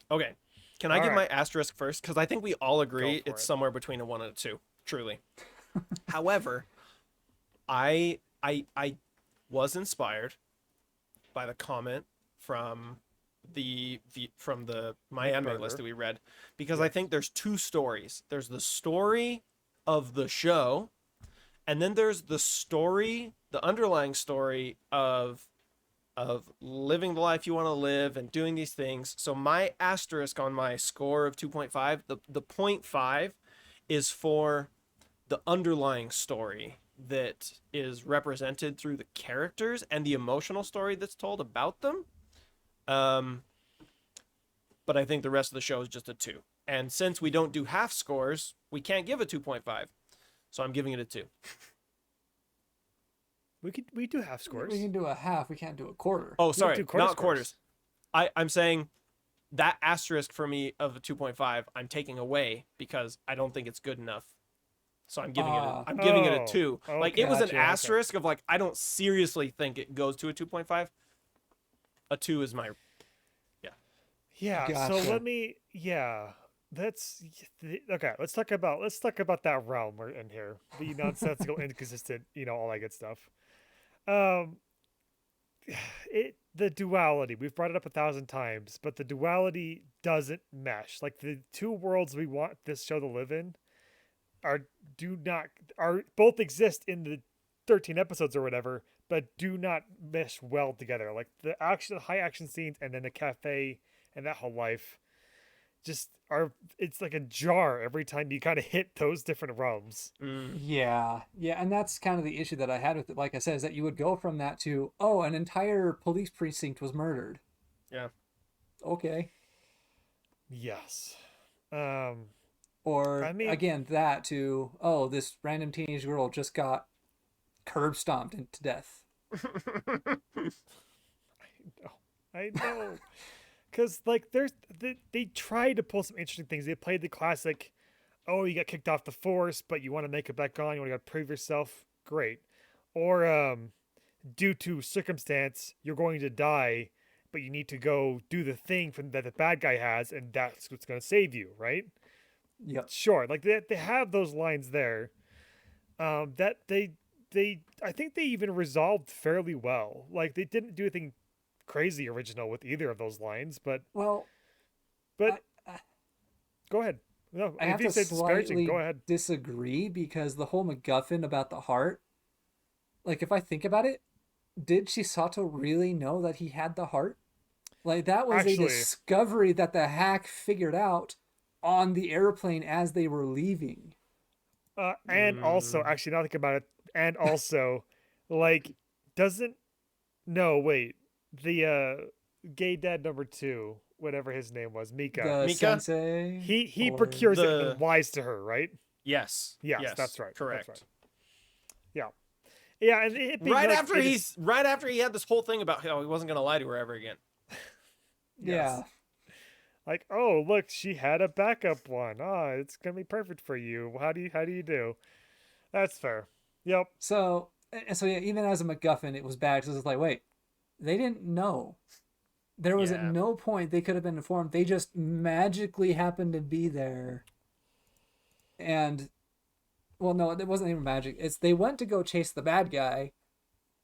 Okay. Can I All give my right. asterisk first? Because I think we all agree Go for it's it. somewhere between a 1 and a 2. Truly. However, I was inspired by the comment from the my anime Burger. list that we read, because I think there's 2 stories. There's the story of the show, and then there's the underlying story of living the life you want to live and doing these things. So my asterisk on my score of 2.5, the 0.5 is for the underlying story that is represented through the characters and the emotional story that's told about them. But I think the rest of the show is just a 2. And since we don't do half scores, we can't give a 2.5. So I'm giving it a 2. We do half scores. We can do a half. We can't do a quarter. Oh, sorry, do quarter not scores. quarters. I'm saying that asterisk for me of a 2.5, I'm taking away because I don't think it's good enough. So I'm giving I'm giving it a 2. Like, it was an Gotcha. asterisk of like, I don't seriously think it goes to a 2.5. A 2 is my Yeah. Gotcha. So let me. Yeah. That's okay. Let's talk about that realm we're in here. The nonsensical, inconsistent, all that good stuff. The duality. We've brought it up 1,000 times, but the duality doesn't mesh. Like, the 2 worlds we want this show to live in are both exist in the 13 episodes or whatever, but do not mesh well together. Like, the high action scenes, and then the cafe and that whole life just it's like a jar every time you kind of hit those different realms. Yeah, and that's kind of the issue that I had with it. Like I said, is that you would go from that to, oh, an entire police precinct was murdered. Yeah. Okay. Yes. Or I mean- again, that to, oh, this random teenage girl just got curb stomped into death. I know. Because, like, they tried to pull some interesting things. They played the classic, oh, you got kicked off the force, but you want to make it back on. You want to prove yourself. Great. Or, due to circumstance, you're going to die, but you need to go do the thing that the bad guy has, and that's what's going to save you, right? Yep. Sure. Like, they have those lines there. That I think they even resolved fairly well. Like, they didn't do anything crazy original with either of those lines, but Well, go ahead. No, I if have you to say disparaging, slightly go ahead. disagree, because the whole MacGuffin about the heart, like, if I think about it, did Chisato really know that he had the heart? Like, that was a Actually- discovery that the hack figured out on the airplane as they were leaving. And also, actually, now think about it, and also, like, no, wait, the gay dad number 2, whatever his name was, Mika. The Mika? sensei. He or- procures it and The- then lies to her, right? Yes. Yes, that's right. Correct. That's right. Yeah, and it being Right like, after he had this whole thing about how he wasn't going to lie to her ever again. Yeah. like, oh, look, she had a backup one. Oh, it's gonna be perfect for you. How do you do? That's fair. Yep. So yeah, even as a MacGuffin, it was bad because it's like, wait, they didn't know. There was at Yeah. no point they could have been informed. They just magically happened to be there. And, well, no, it wasn't even magic. It's they went to go chase the bad guy,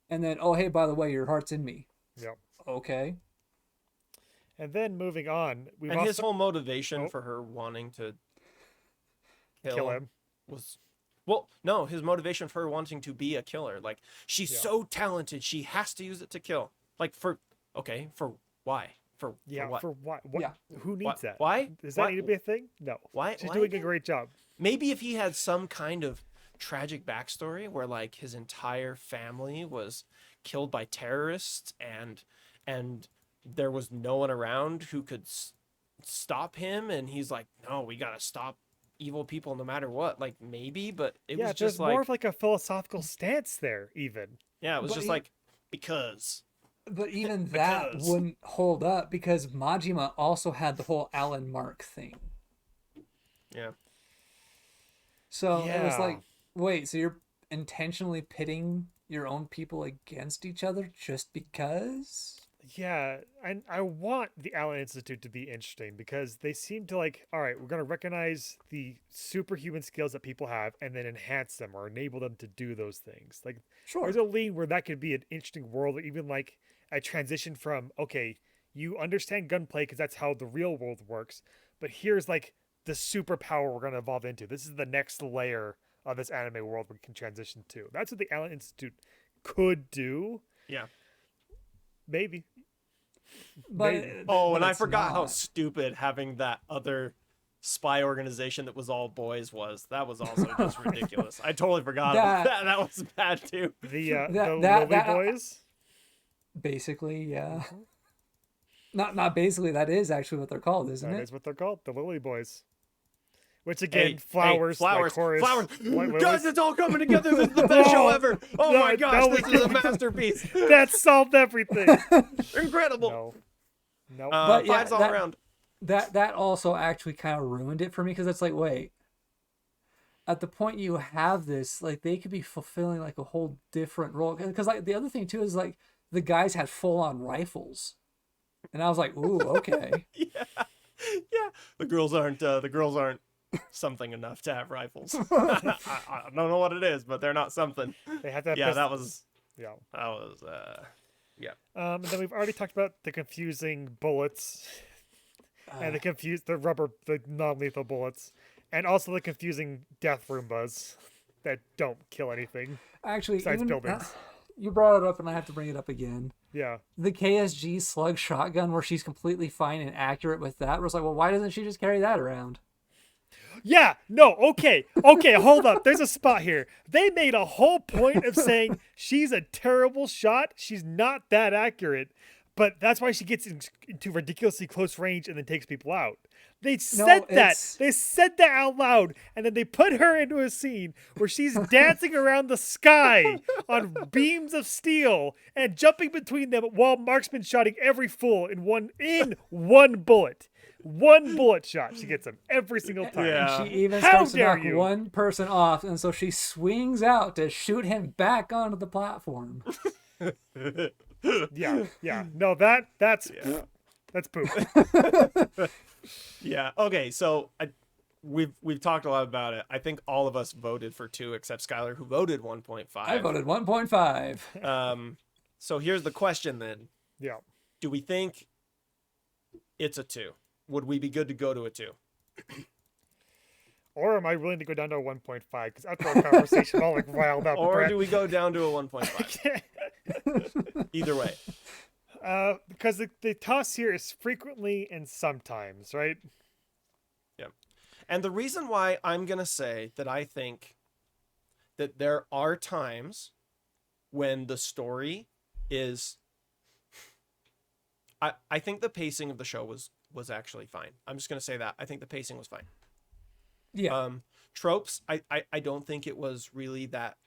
and then, oh, hey, by the way, your heart's in me. Yep. Okay. And then moving on, we've And also his whole motivation Oh. for her wanting to kill him. was, well, no, his motivation for her wanting to be a killer. Like, she's Yeah. so talented, she has to use it to kill. Like, for why? For Yeah. what? For what? Yeah. Who needs that? Why? Does that Why- need to be a thing? No. Why? She's why doing a again? great job. Maybe if he had some kind of tragic backstory where, like, his entire family was killed by terrorists and there was no one around who could stop him, and he's like, no, we gotta stop evil people no matter what. Like, maybe, but it Yeah, was there's just more like, of like a philosophical stance there, even. yeah, it was But just he- like, because. But even that Because. wouldn't hold up because Majima also had the whole Alan Mark thing. Yeah. So it was Yeah. like, wait, so you're intentionally pitting your own people against each other just because? Yeah, and I want the Allen Institute to be interesting because they seem to like, all right, we're going to recognize the superhuman skills that people have and then enhance them or enable them to do those things. Like, Sure. there's a lean where that could be an interesting world, or even like a transition from, okay, you understand gunplay because that's how the real world works, but here's like the superpower we're going to evolve into. This is the next layer of this anime world we can transition to. That's what the Allen Institute could do. Yeah. Maybe. But Maybe. Oh, but and I it's forgot how not. stupid having that other spy organization that was all boys was. That was also just ridiculous. I totally forgot about that. That was bad too. The That- Lily that- Boys. Basically, yeah. Mhm. Not basically. That is actually what they're called, isn't That it? is what they're called, the Lily Boys. Which Hey, again, flowers, flowers, Lycoris, flowers. Lilies. Guys, it's all coming together. This is the best show Oh, ever. Oh no, my gosh, no, we this is a can't. masterpiece. That solved everything. Incredible. No, no. But yeah, Fives all that- around. That also actually kind of ruined it for me because it's like, wait, at the point you have this, like they could be fulfilling like a whole different role. Because like the other thing too is like the guys had full on rifles, and I was like, ooh, okay. Yeah, yeah. The girls aren't something enough to have rifles. I don't know what it is, but they're not something. They have to have Yeah, that pistols. was yeah. And then we've already talked about the confusing bullets and the non-lethal bullets, and also the confusing death Roombas that don't kill anything Actually, besides even, buildings. you brought it up, and I have to bring it up again. Yeah. The KSG slug shotgun, where she's completely fine and accurate with that, was like, well, why doesn't she just carry that around? Yeah, no, okay, hold up. There's a spot here. They made a whole point of saying she's a terrible shot. She's not that accurate, but that's why she gets into ridiculously close range and then takes people out. They said that. it's- They said that out loud, and then they put her into a scene where she's dancing around the sky on beams of steel and jumping between them while marksman shotting every fool in one bullet. One bullet shot. She gets them every single time. Yeah. And she even How starts to dare knock you. one person off, and so she swings out to shoot him back onto the platform. Yeah. No, that's poop. Yeah. Okay. So we've talked a lot about it. I think all of us voted for 2 except Skyler, who voted 1.5. I voted 1.5. So here's the question then: Yeah. do we think it's a 2? Would we be good to go to a 2? Or am I willing to go down to a 1.5? Because after our conversation, I'm all like riled up. Or Brett. do we go down to a 1.5? Either way. Because the toss here is frequently and sometimes, right? Yeah. And the reason why I'm going to say that I think that there are times when the story is I think the pacing of the show was actually fine. I'm just going to say that. I think the pacing was fine. Yeah. Tropes, I don't think it was really that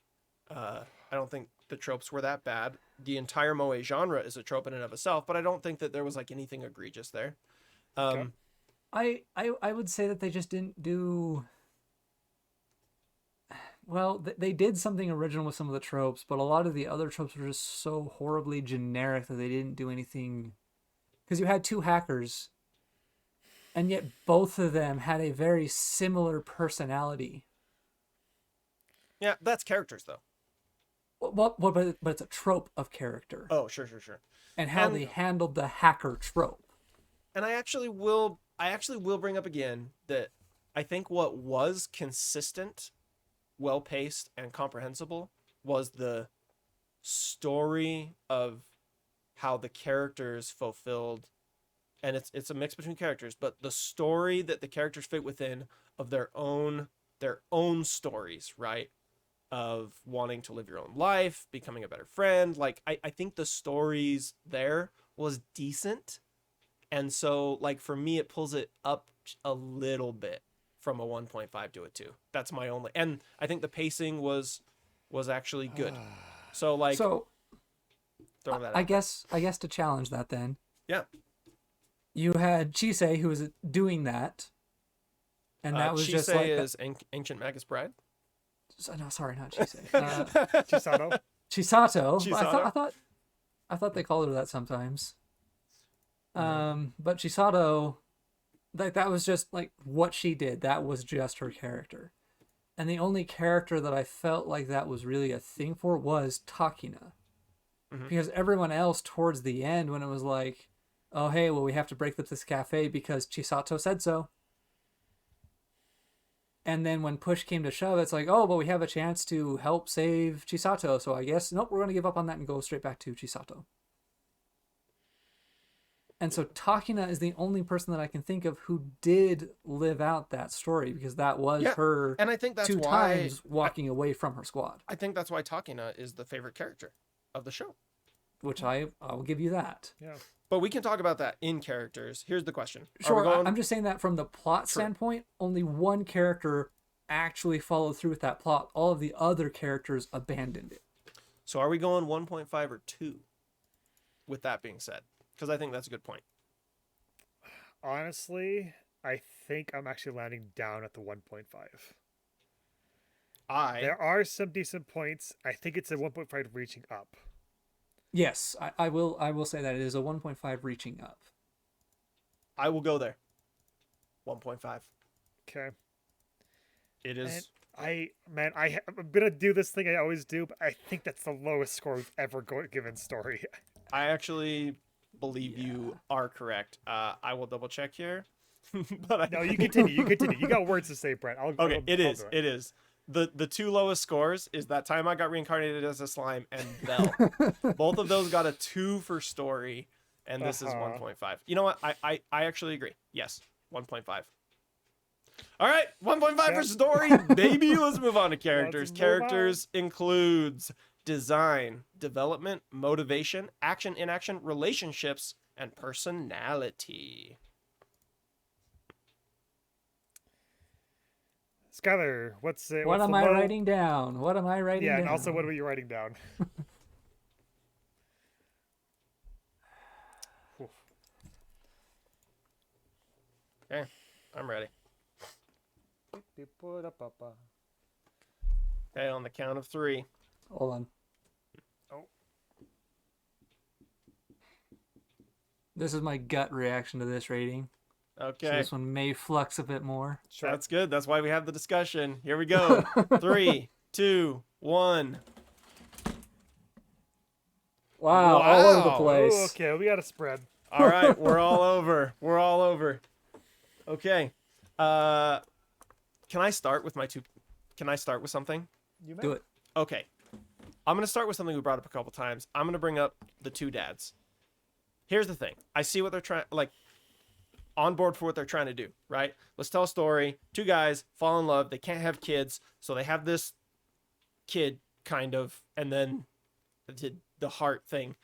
I don't think the tropes were that bad. The entire moe genre is a trope in and of itself, but I don't think that there was like anything egregious there. Okay. I would say that they just didn't do. Well, they did something original with some of the tropes, but a lot of the other tropes were just so horribly generic that they didn't do anything. Because you had 2 hackers, and yet both of them had a very similar personality. Yeah, that's characters though. But it's a trope of character Oh, sure. and how and- they handled the hacker trope. And I actually will bring up again that I think what was consistent, well paced, and comprehensible was the story of how the characters fulfilled, and it's a mix between characters, but the story that the characters fit within of their own stories, right? Of wanting to live your own life, becoming a better friend. Like I think the stories there was decent. And so, like, for me, it pulls it up a little bit from a 1.5 to a 2. That's my only. And I think the pacing was actually good. So, like, So throw that I out. guess to challenge that then, Yeah. you had Chisei who was doing that, and that was just Chisei like is Ancient Magus Bride. no, sorry, not Chisei. Chisato. Chisato. But Chisato? I thought they called her that sometimes. No. But Chisato, like that was just like what she did. That was just her character. And the only character that I felt like that was really a thing for was Takina. Mhm. Because everyone else towards the end, when it was like, oh, hey, well, we have to break up this cafe because Chisato said so. And then when push came to shove, it's like, oh, but we have a chance to help save Chisato. So I guess, nope, we're going to give up on that and go straight back to Chisato. And so Takina is the only person that I can think of who did live out that story, because that was Yeah, her and I think that's two why times walking away from her squad, I think that's why Takina is the favorite character of the show. which I will give you that. Yeah. But we can talk about that in characters. Here's the question. Are we Sure, going... I'm just saying that from the plot True. standpoint, only one character actually followed through with that plot. All of the other characters abandoned it. So are we going 1.5 or 2? With that being said, because I think that's a good point. Honestly, I think I'm actually landing down at the 1.5. I There are some decent points. I think it's a 1.5 reaching up. Yes, I will say that it is a 1.5 reaching up. will go there. 1.5. Okay. It is. And I'm gonna do this thing I always do, but I think that's the lowest score we've ever given story. I actually believe you are correct. I will double check here. But No, you continue. You got words to say, Brett. Okay, it I'll is. do It is. The two lowest scores is that time I got reincarnated as a slime and Belle. Both of those got a 2 for story, and this is 1.5. You know what? I actually agree. Yes, 1.5. All right, 1.5 for story, baby. Let's move on to characters. Let's move Characters includes design, development, motivation, action, inaction, relationships, and personality. Skyler, what's it? What what's am the I low? writing down? What am I writing Yeah, down? and also what are you writing down? Okay, I'm ready. Okay, on the count of 3. Hold on. Oh. This is my gut reaction to this rating. So Okay, this one may flux a bit more. Sure. that's good. That's why we have the discussion. Here we go. 3, 2, 1. Wow, all over the Wow. place. Ooh, okay, we got a spread. All right, we're all over. We're all over. Okay. Can I start with my 2? Can I start with something? You may. Do it. Okay. I'm going to start with something we brought up a couple times. I'm going to bring up the 2 dads. Here's the thing. I see what they're trying, like, on board for what they're trying to do, right? Let's tell a story. 2 guys fall in love. They can't have kids, so they have this kid, kind of, and then the heart thing.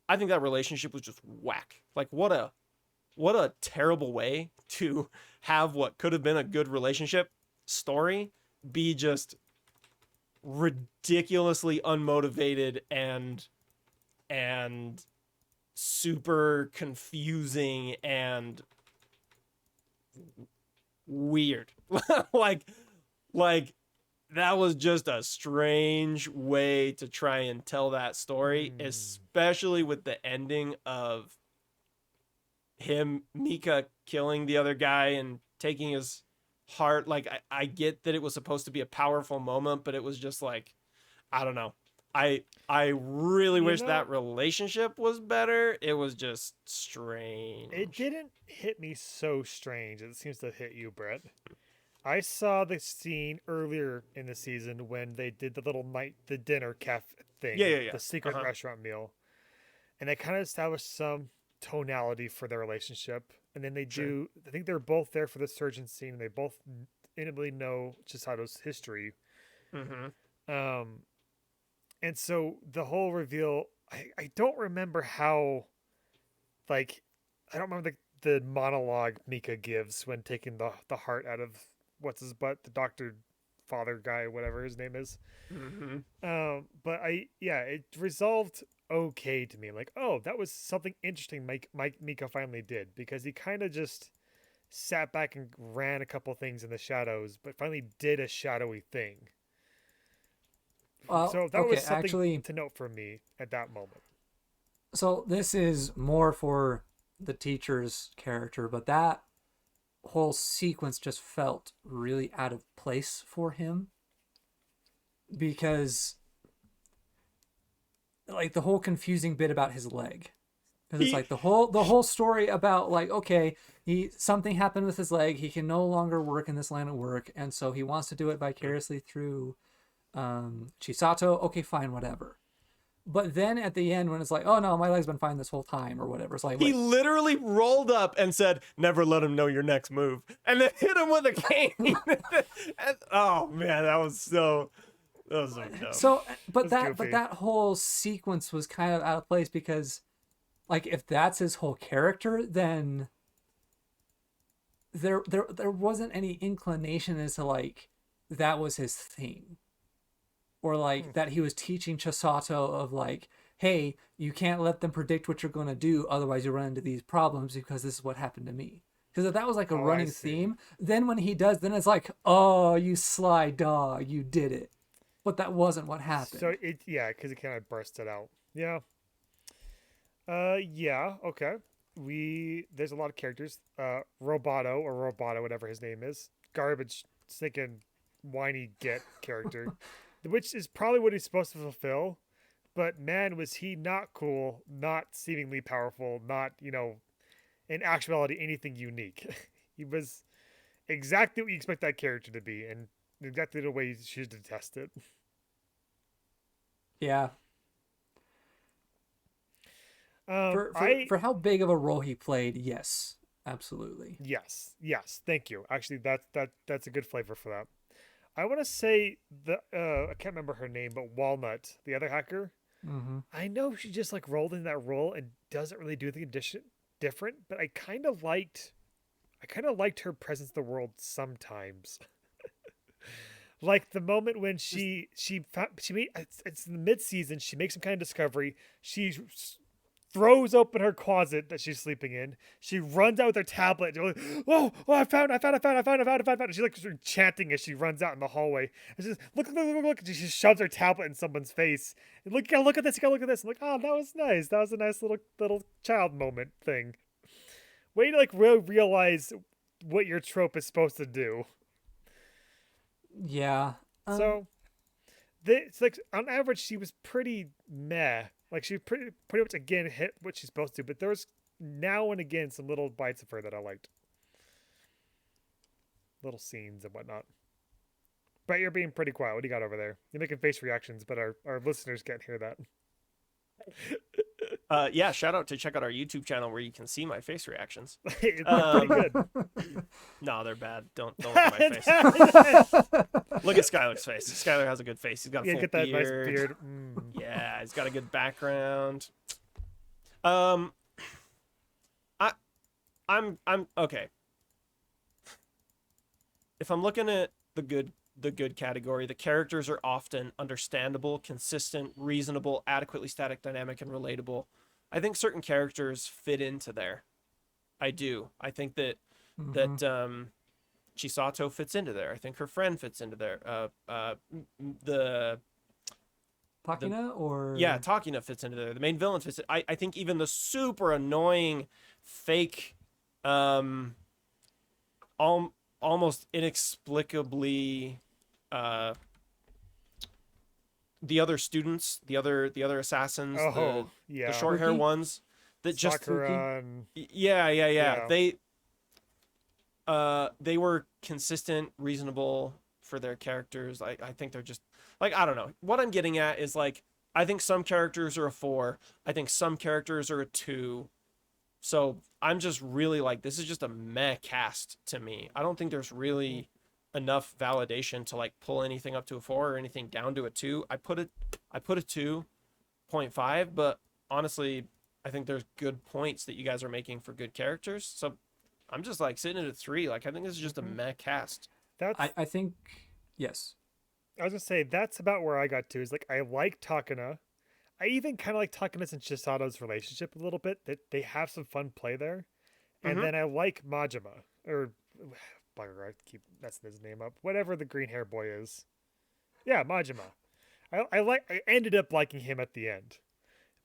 I think that relationship was just whack. Like, what a terrible way to have what could have been a good relationship story be just ridiculously unmotivated and super confusing and weird. like that was just a strange way to try and tell that story, especially with the ending of Mika killing the other guy and taking his heart. Like, I get that it was supposed to be a powerful moment, but it was just like, I don't know. I really wish that relationship was better. It was just strange. It didn't hit me so strange. It seems to hit you, Brett. I saw the scene earlier in the season when they did the dinner cafe thing. Yeah. The secret restaurant meal. And they kind of established some tonality for their relationship. And then they do, I think they're both there for the surgeon scene, and they both intimately know Chisato's history. Mm-hmm. And so the whole reveal, I don't remember how, like, I don't remember the monologue Mika gives when taking the heart out of what's his butt, the doctor father guy, whatever his name is. Mm-hmm. But it resolved okay to me. Like, oh, that was something interesting Mike Mika finally did, because he kind of just sat back and ran a couple things in the shadows, but finally did a shadowy thing. Well, So that okay, was something actually, to note for me at that moment. so this is more for the teacher's character, but that whole sequence just felt really out of place for him, because like the whole confusing bit about his leg, because it's like the whole story about like, okay, he something happened with his leg, he can no longer work in this line of work, and so he wants to do it vicariously through Chisato. Okay, fine, whatever. But then at the end, when it's like, oh no, my leg's been fine this whole time or whatever, it's like, He wait, literally rolled up and said, "Never let him know your next move," and then hit him with a cane. Oh man, that was so dumb. so but That's that but goofy. that whole sequence was kind of out of place, because like if that's his whole character, then there wasn't any inclination as to like that was his thing, or like that he was teaching Chisato of like, hey, you can't let them predict what you're going to do, otherwise you run into these problems, because this is what happened to me. Because if that was like a Oh, I running see. theme, then when he does, then it's like, oh, you sly dog, you did it. But that wasn't what happened. So because it kind of bursted out. Yeah. Yeah. Okay. There's a lot of characters. Roboto, whatever his name is, garbage, stinking, whiny get character, which is probably what he's supposed to fulfill. But man, was he not cool, not seemingly powerful, not in actuality anything unique. He was exactly what you expect that character to be, and exactly the way you should detest it. Yeah. For, for I for how big of a role he played, yes, absolutely. yes, thank you. Actually, that's a good flavor for that. I want to say I can't remember her name, but Walnut, the other hacker. Mm-hmm. I know she just like rolled in that role and doesn't really do anything different, but I kind of liked her presence in the world sometimes. Like the moment when she made it's in the mid season, she makes some kind of discovery. She throws open her closet that she's sleeping in. She runs out with her tablet. And like, oh, I found. And she's like chanting as she runs out in the hallway. And she's look. And she shoves her tablet in someone's face. And look at this. Look at this. I'm like, oh, that was nice. That was a nice little child moment thing. Way to like realize what your trope is supposed to do. Yeah. So, it's like on average, she was pretty meh. Like she pretty much again hit what she's supposed to, but there was now and again some little bites of her that I liked, little scenes and whatnot. But you're being pretty quiet. What do you got over there? You're making face reactions, but our listeners can't hear that. Yeah, check out our YouTube channel where you can see my face reactions. It's pretty good. No, they're bad. Don't look at my face. Look at Skyler's face. Skyler has a good face. He's got a full Get that nice beard. beard. Yeah, he's got a good background. I'm okay. If I'm looking at the good category, the characters are often understandable, consistent, reasonable, adequately static, dynamic, and relatable. I think certain characters fit into there. I do. I think that Chisato fits into there. I think her friend fits into there. The Takina or Yeah, Takina fits into there. The main villain fits. I think even the super annoying, fake, almost inexplicably, the other students, the other assassins, the short hair ones that Sakura and... yeah. They were consistent, reasonable for their characters. I think they're just like, I don't know. What I'm getting at is like, I think some characters are a 4. I think some characters are a 2. So I'm just really like, this is just a meh cast to me. I don't think there's really enough validation to like pull anything up to a 4 or anything down to a 2. I put a 2.5, but honestly, I think there's good points that you guys are making for good characters. So I'm just like sitting at a 3. Like I think this is just a meh cast. That's I think yes. I was gonna say that's about where I got to. Is like I like Takana. I even kind of like Takana's and Chisato's relationship a little bit. That they have some fun play there, and Mhm. then I like Majima or bugger, I keep messing his name up. Whatever the green hair boy is. Yeah, Majima. I ended up liking him at the end,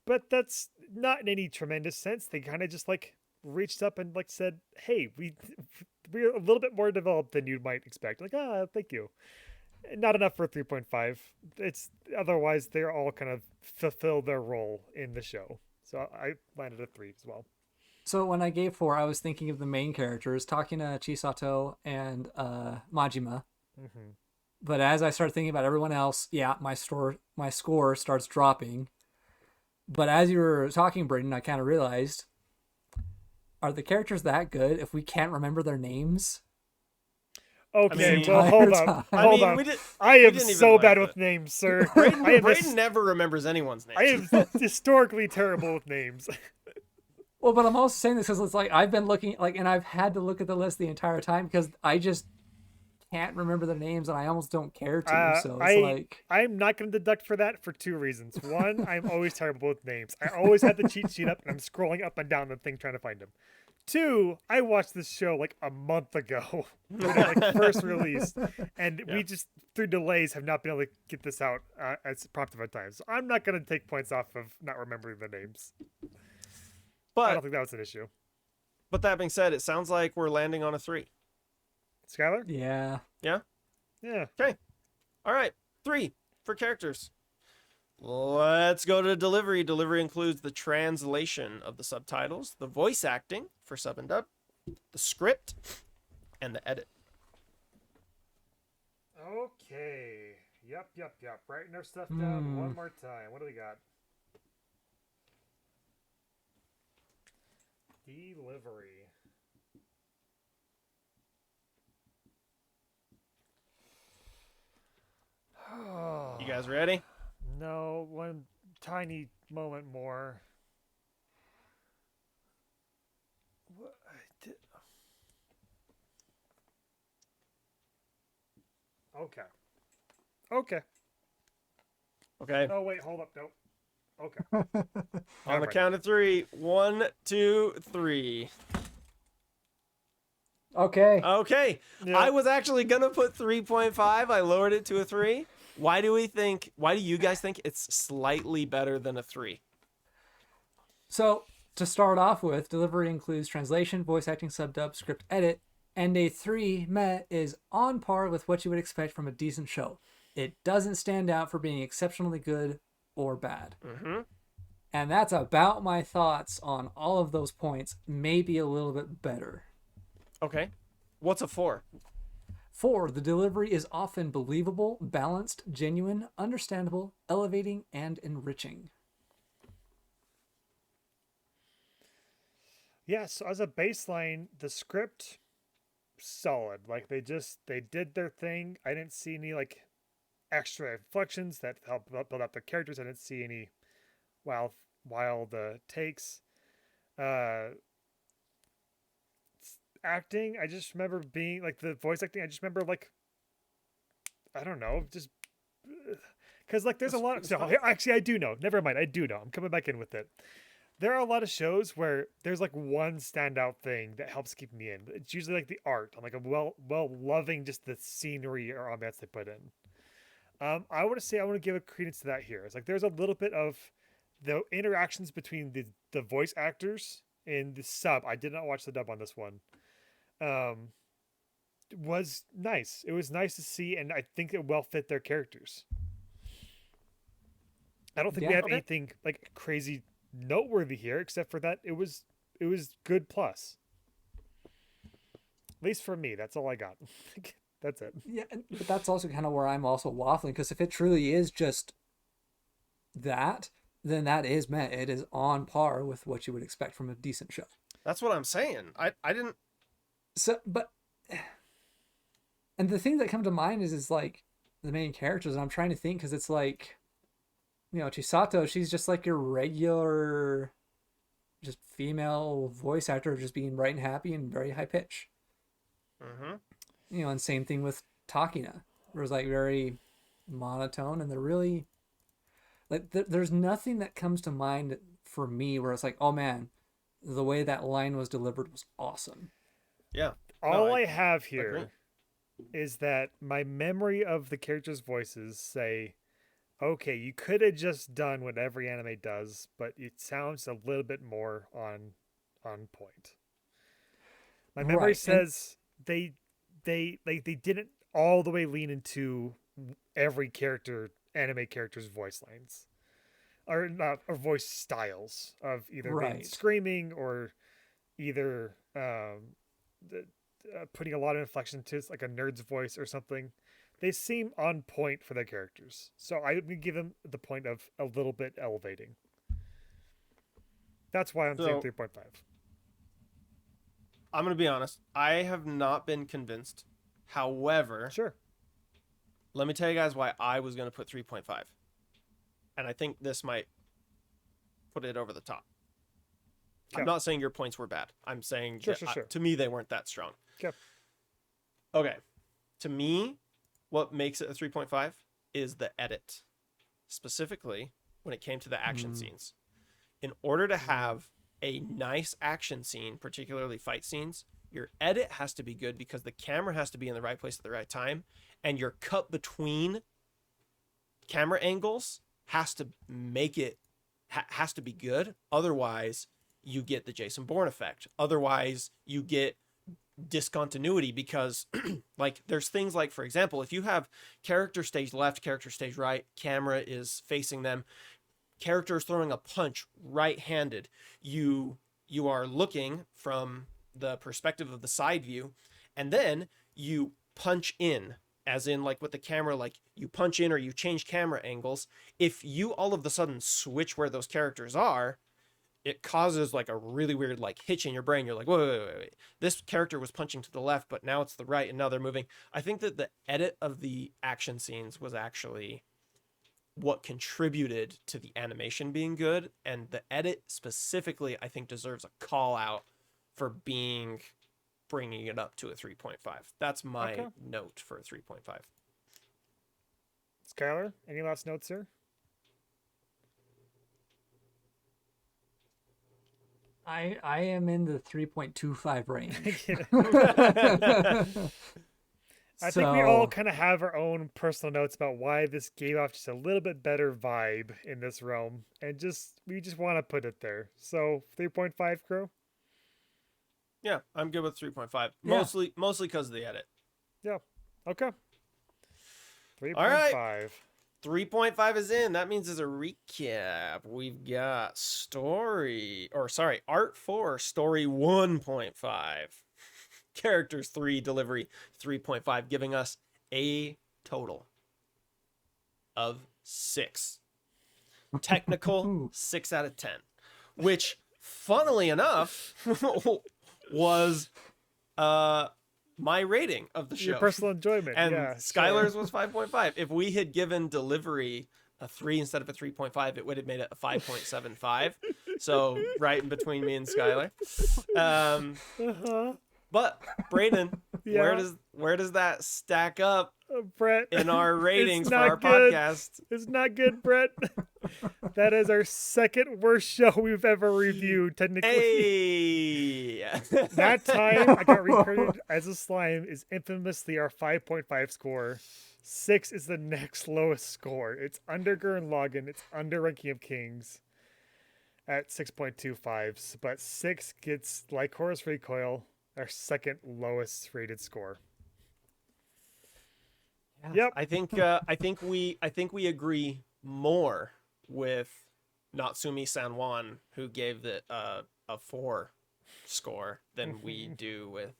but that's not in any tremendous sense. They kind of just like reached up and like said, "Hey, we're a little bit more developed than you might expect." Like, thank you. Not enough for 3.5. It's otherwise they're all kind of fulfill their role in the show. So I landed at 3 as well. So when I gave 4, I was thinking of the main characters, Takina, Chisato, and Majima. Mm-hmm. But as I started thinking about everyone else, yeah, my score starts dropping. But as you were talking, Braden, I kind of realized, are the characters that good if we can't remember their names? Okay, mean- well, hold Entire on. time. Hold on. I am didn't even so like bad that. with names, sir. Braden, I am, Braden never remembers anyone's name. I am historically terrible with names. Well, but I'm also saying this because it's like I've been looking, like, and I've had to look at the list the entire time because I just can't remember their names and I almost don't care to. So it's I'm not going to deduct for that for 2 reasons. One, I'm always terrible with names. I always have the cheat sheet up and I'm scrolling up and down the thing trying to find them. 2, I watched this show like a month ago when it like first released, and we just through delays have not been able to get this out as prompt at times. So I'm not going to take points off of not remembering the names. I But don't think that was an issue. but that being said, it sounds like we're landing on a 3. Skyler? yeah. Yeah. Yeah. All right, 3 for characters. Let's go to delivery. Delivery includes the translation of the subtitles, the voice acting for sub and dub, the script, and the edit. Okay. Yep. Writing our stuff down one more time. What do we got? Delivery. You guys ready? No, one tiny moment more. What I did. Okay. Okay. Oh wait, hold up. Nope. Okay. On the count of 3. 1, 2, 3. Okay. Okay. Yeah. I was actually gonna put 3.5. I lowered it to a 3. Why do you guys think it's slightly better than a 3? So to start off with, delivery includes translation, voice acting, sub dub, script edit, and a 3 meh is on par with what you would expect from a decent show. It doesn't stand out for being exceptionally good or bad. Mm-hmm. And that's about my thoughts on all of those points, maybe a little bit better. Okay. What's a 4? 4, the delivery is often believable, balanced, genuine, understandable, elevating, and enriching. Yeah, so as a baseline, the script solid. Like they did their thing. I didn't see any like extra inflections that help build up the characters. I didn't see any wild takes. Acting, I just remember being like the voice acting. I just remember like I don't know, just because like there's a lot. Actually, I do know. Never mind, I do know. I'm coming back in with it. There are a lot of shows where there's like one standout thing that helps keep me in. It's usually like the art. I'm like a well loving just the scenery or ambiance they put in. I want to give a credence to that here. It's like there's a little bit of the interactions between the voice actors in the sub. I did not watch the dub on this one. Was nice. It was nice to see, and I think it well fit their characters. I don't think we have anything like crazy noteworthy here, except for that it was good plus. At least for me, that's all I got. That's it. Yeah, but that's also kind of where I'm also waffling, because if it truly is just that, then that is meant it is on par with what you would expect from a decent show. That's what I'm saying. I didn't. So, but, and the thing that come to mind is like the main characters, and I'm trying to think because it's like, you know, Chisato, she's just like your regular just female voice actor just being bright and happy and very high pitch. Mm-hmm. You know, and same thing with Takina. It was like very monotone, and they're really like there's nothing that comes to mind for me where it's like, oh man, the way that line was delivered was awesome. Yeah. All I have agree. here is that my memory of the characters' voices say, okay, you could have just done what every anime does, but it sounds a little bit more on point. My memory Right, says they didn't all the way lean into every anime character's voice lines. Or not, or voice styles of either being Right. screaming or either putting a lot of inflection to like a nerd's voice or something. They seem on point for their characters, so I would give them the point of a little bit elevating. That's why I'm saying 3.5. I'm going to be honest. I have not been convinced. However, Sure. let me tell you guys why I was going to put 3.5. And I think this might put it over the top. I'm not saying your points were bad. I'm saying Sure. to me, they weren't that strong. Okay. Okay. To me, what makes it a 3.5 is the edit. Specifically, when it came to the action scenes. In order to have a nice action scene, particularly fight scenes, your edit has to be good because the camera has to be in the right place at the right time, and your cut between camera angles has to make it has to be good. Otherwise, you get the Jason Bourne effect. Otherwise, you get discontinuity because like there's things like, for example, if you have character stage left, character stage right, camera is facing them, character is throwing a punch right-handed, you are looking from the perspective of the side view, and then you punch in, as in like with the camera, like you punch in or you change camera angles. If you all of a sudden switch where those characters are, it causes like a really weird like hitch in your brain. You're like, wait. This character was punching to the left, but now it's the right, and now they're moving. I think that the edit of the action scenes was actually what contributed to the animation being good, and the edit specifically, I think, deserves a call out for bringing it up to a 3.5. That's my note for a 3.5. Skyler, any last notes, sir? I am in the 3.25 range. I think we all kind of have our own personal notes about why this gave off just a little bit better vibe in this realm, and we just want to put it there. So 3.5, Crow? Yeah, I'm good with 3.5. Yeah. Mostly because of the edit. Yeah. Okay. 3.5. All right. 3.5 is in. That means as a recap, we've got Art 4, Story 1.5. Characters 3, Delivery 3.5, giving us a total of 6. Technical 6 out of 10, which, funnily enough, was my rating of the show. Your personal enjoyment. And yeah, Skyler's was 5.5. If we had given Delivery a 3 instead of a 3.5, it would have made it a 5.75. So right in between me and Skyler. But Brayden, where does that stack up Brett, in our ratings for our good. podcast? It's not good, Brett. That is our second worst show we've ever reviewed, technically. Hey! That time I got recorded as a slime is infamously our 5.5 score. 6 is the next lowest score. It's under Gurren Lagann. It's under Ranking of Kings at 6.25. But 6 gets Lycoris Recoil, our second lowest rated score. Yeah. Yep. I think we agree more with Natsumi Sanwan, who gave it a 4 score, than we do with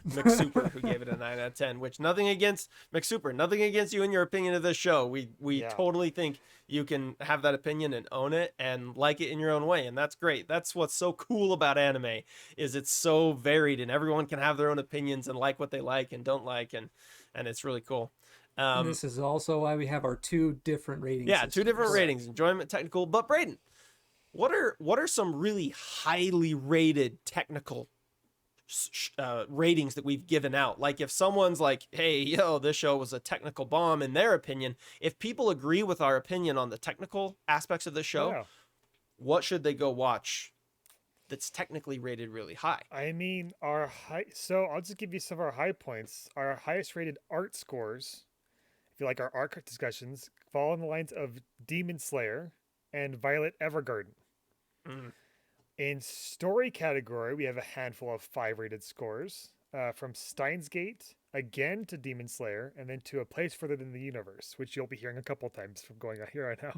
McSuper, who gave it a 9 out of 10. Which, nothing against McSuper, nothing against you and your opinion of this show. We totally think you can have that opinion and own it and like it in your own way, and that's great. That's what's so cool about anime, is it's so varied and everyone can have their own opinions and like what they like and don't like, and it's really cool. And this is also why we have our 2 different ratings. Yeah, 2 different ratings: enjoyment, technical. But Brayden, what are some really highly rated technical ratings that we've given out? Like if someone's like, hey, yo, this show was a technical bomb in their opinion, if people agree with our opinion on the technical aspects of the show, Yeah. what should they go watch that's technically rated really high? I mean, so I'll just give you some of our high points. Our highest rated art scores, if you like our art discussions, fall on the lines of Demon Slayer and Violet Evergarden. Mm. In story category, we have a handful of 5 rated scores, from Steins Gate again to Demon Slayer, and then to A Place Further Than the Universe, which you'll be hearing a couple times from going on here right now.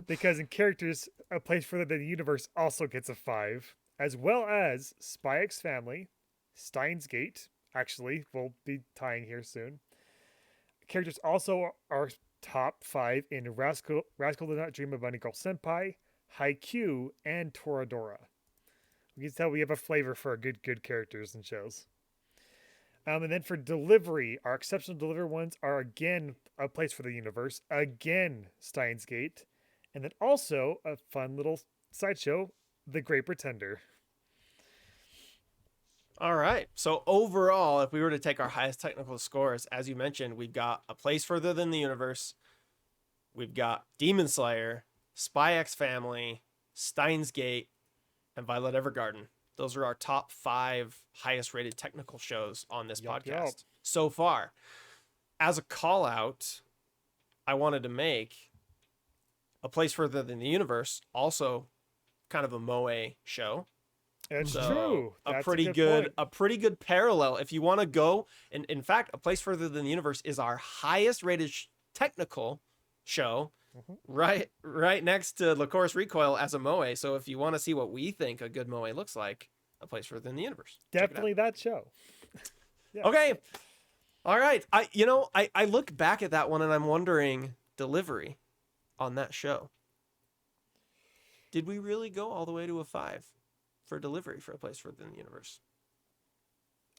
Because in characters, A Place Further Than the Universe also gets a 5, as well as Spy X Family, Steins Gate, actually, we'll be tying here soon. Characters also are top 5 in Rascal Did Not Dream of Bunny Girl Senpai, Haikyuu, and Toradora. You can tell we have a flavor for good characters and shows. And then for delivery, our exceptional delivery ones are again A Place for the Universe, again Steins Gate, and then also a fun little sideshow, The Great Pretender. All right. So overall, if we were to take our highest technical scores, as you mentioned, we've got A Place Further Than the Universe, we've got Demon Slayer, Spy X Family, Steins Gate, and Violet Evergarden. Those are our top 5 highest rated technical shows on this podcast so far. As a call out, I wanted to make A Place Further Than the Universe, also kind of a moe show. It's So, true. A That's pretty good parallel. If you want to go, and in fact, A Place Further Than the Universe is our highest rated technical show, right next to Lycoris Recoil as a moe. So if you want to see what we think a good moe looks like, A Place Further Than the Universe. Definitely that show. Yeah. Okay. All right. I look back at that one and I'm wondering, delivery on that show. Did we really go all the way to a 5 for delivery for A Place Further Than the Universe?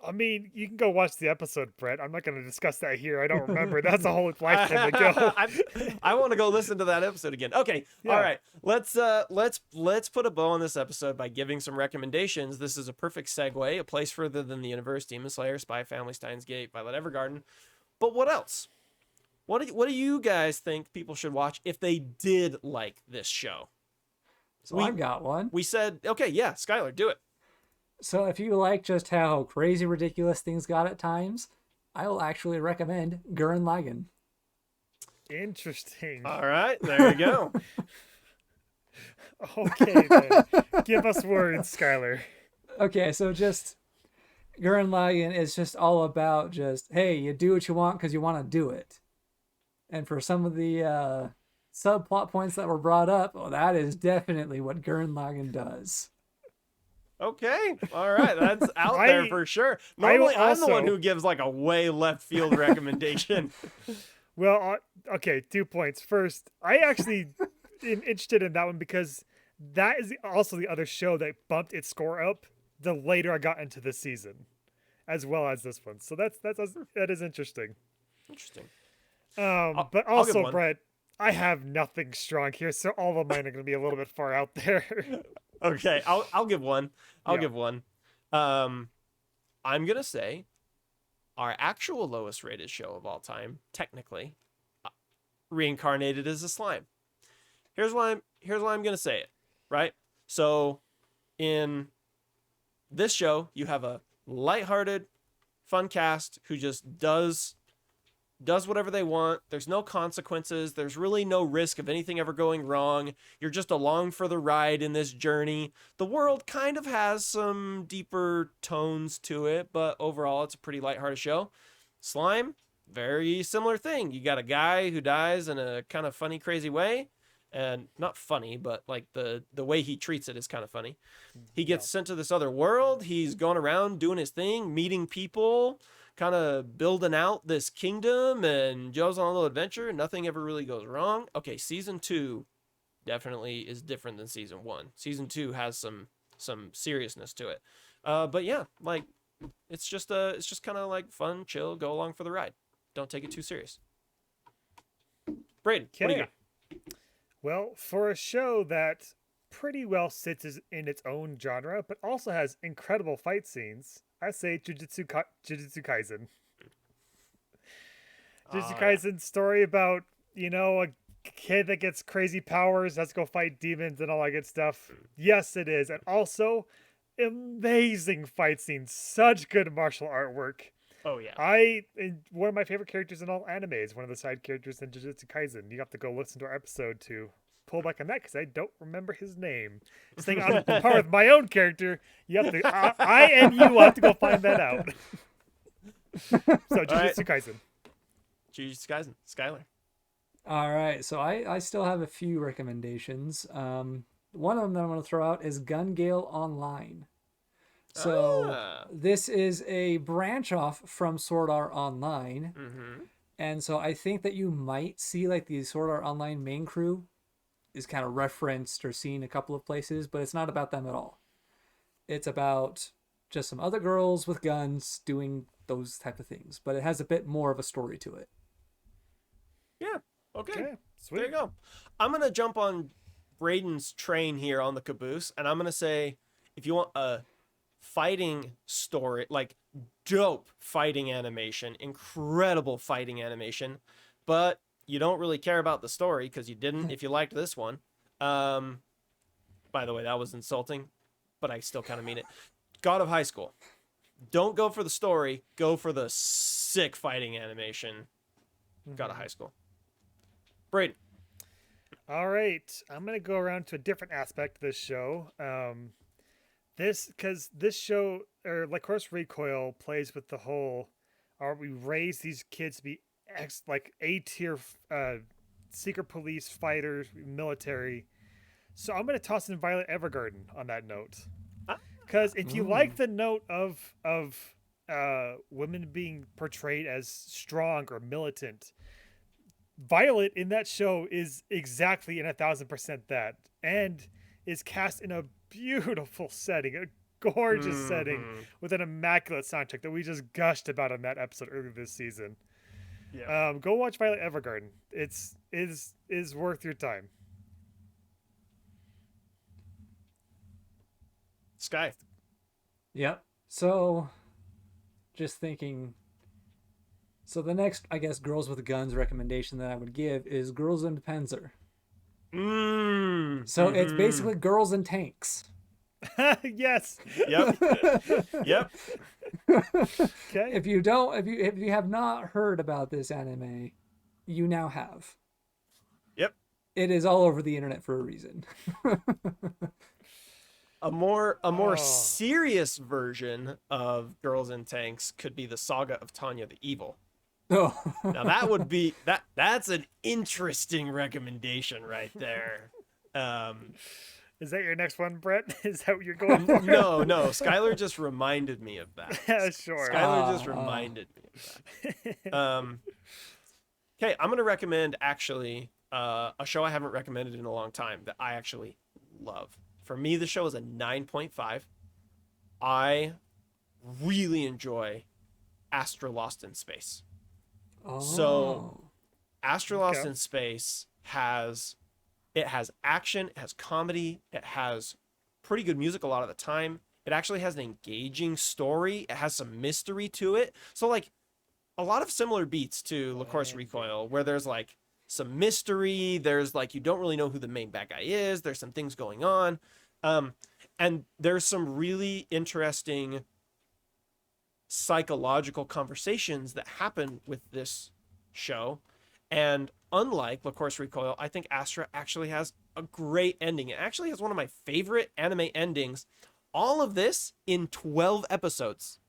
I mean, you can go watch the episode, Brett. I'm not going to discuss that here. I don't remember. That's a whole lifetime ago. I want to go listen to that episode again. Okay. Yeah. All right. Let's put a bow on this episode by giving some recommendations. This is a perfect segue. A Place Further Than the Universe, Demon Slayer, Spy Family, Steins Gate, Violet Evergarden. But what else? What do you guys think people should watch if they did like this show? So I've got one. We said, okay, yeah, Skyler, do it. So if you like just how crazy ridiculous things got at times, I will actually recommend Gurren Lagann. Interesting. All right, there you go. Okay, then. Give us words, Skyler. Okay, so just Gurren Lagann is just all about just, hey, you do what you want because you want to do it. And for some of the subplot points that were brought up, well, that is definitely what Gurren Lagann does. Okay, all right, that's out there for sure. Normally, I'm the one who gives like a way left field recommendation. Well, okay, 2 points. First, I actually am interested in that one because that is also the other show that bumped its score up the later I got into the season, as well as this one. So that is interesting. Interesting. But also, Brett, I have nothing strong here, so all of mine are going to be a little bit far out there. Okay, I'll give one. I'll give one. I'm gonna say our actual lowest rated show of all time, technically, Reincarnated as a Slime. Here's why I'm gonna say it. Right. So, in this show, you have a lighthearted, fun cast who just does whatever they want. There's no consequences. There's really no risk of anything ever going wrong. You're just along for the ride in this journey. The world kind of has some deeper tones to it, but overall it's a pretty lighthearted show. Slime, very similar thing. You got a guy who dies in a kind of funny, crazy way. And not funny, but like the way he treats it is kind of funny. He gets sent to this other world. He's going around doing his thing, meeting people, kind of building out this kingdom, and goes on a little adventure. Nothing ever really goes wrong. Okay, season 2 definitely is different than season 1. Season 2 has some seriousness to it. But yeah, like it's just kind of like fun, chill, go along for the ride. Don't take it too serious. Braden, what do you got? Well, for a show that pretty well sits in its own genre, but also has incredible fight scenes. I say Jujutsu Kaisen. Jujutsu Oh, yeah. Kaisen's story about, a kid that gets crazy powers, has to go fight demons and all that good stuff. Yes, it is. And also, amazing fight scenes. Such good martial artwork. Oh, yeah. One of my favorite characters in all anime is one of the side characters in Jujutsu Kaisen. You have to go listen to our episode to pull back on that because I don't remember his name. Staying on par with my own character, you have to. I and you will have to go find that out. So Jujutsu Kaisen. Jujutsu Kaisen. Skyler. All right, so I still have a few recommendations. One of them that I'm going to throw out is Gun Gale Online. So this is a branch off from Sword Art Online. Mm-hmm. And so I think that you might see like the Sword Art Online main crew is kind of referenced or seen a couple of places, but it's not about them at all. It's about just some other girls with guns doing those type of things, but it has a bit more of a story to it. Yeah. Okay. Sweet. There you go. I'm going to jump on Braden's train here on the caboose, and I'm going to say if you want a fighting story, like dope fighting animation, incredible fighting animation, but you don't really care about the story because you didn't if you liked this one. By the way, that was insulting, but I still kind of mean it. God of High School. Don't go for the story, go for the sick fighting animation. God of High School. Braden. All right, I'm gonna go around to a different aspect of this show. This show, or Lycoris Recoil, plays with the whole, we raise these kids to be A-tier secret police fighters, military. So I'm gonna toss in Violet Evergarden on that note, because if you like the note of women being portrayed as strong or militant, Violet in that show is exactly in 1,000% that, and is cast in a beautiful setting, a gorgeous setting with an immaculate soundtrack that we just gushed about on that episode earlier this season. Yeah. Go watch Violet Evergarden. It's worth your time. Sky. Yep. So, just thinking. So the next, I guess, Girls with Guns recommendation that I would give is Girls in Panzer. So it's basically girls in tanks. Yes. Yep. Yep. Okay. If you have not heard about this anime, you now have. Yep. It is all over the internet for a reason. A more serious version of Girls in Tanks could be the Saga of Tanya the Evil. Oh. Now that would be that's an interesting recommendation right there. Is that your next one, Brett? Is that what you're going for? No. Skylar just reminded me of that. Yeah, sure. Skylar just reminded me of that. Okay, I'm gonna recommend actually a show I haven't recommended in a long time that I actually love. For me, the show is a 9.5. I really enjoy Astra Lost in Space. Oh. So Astra Lost in Space has action, it has comedy, it has pretty good music a lot of the time. It actually has an engaging story. It has some mystery to it. So like a lot of similar beats to Lycoris Recoil, where there's like some mystery, there's like you don't really know who the main bad guy is, there's some things going on. And there's some really interesting psychological conversations that happen with this show. And unlike Lycoris Recoil, I think Astra actually has a great ending. It actually has one of my favorite anime endings. All of this in 12 episodes.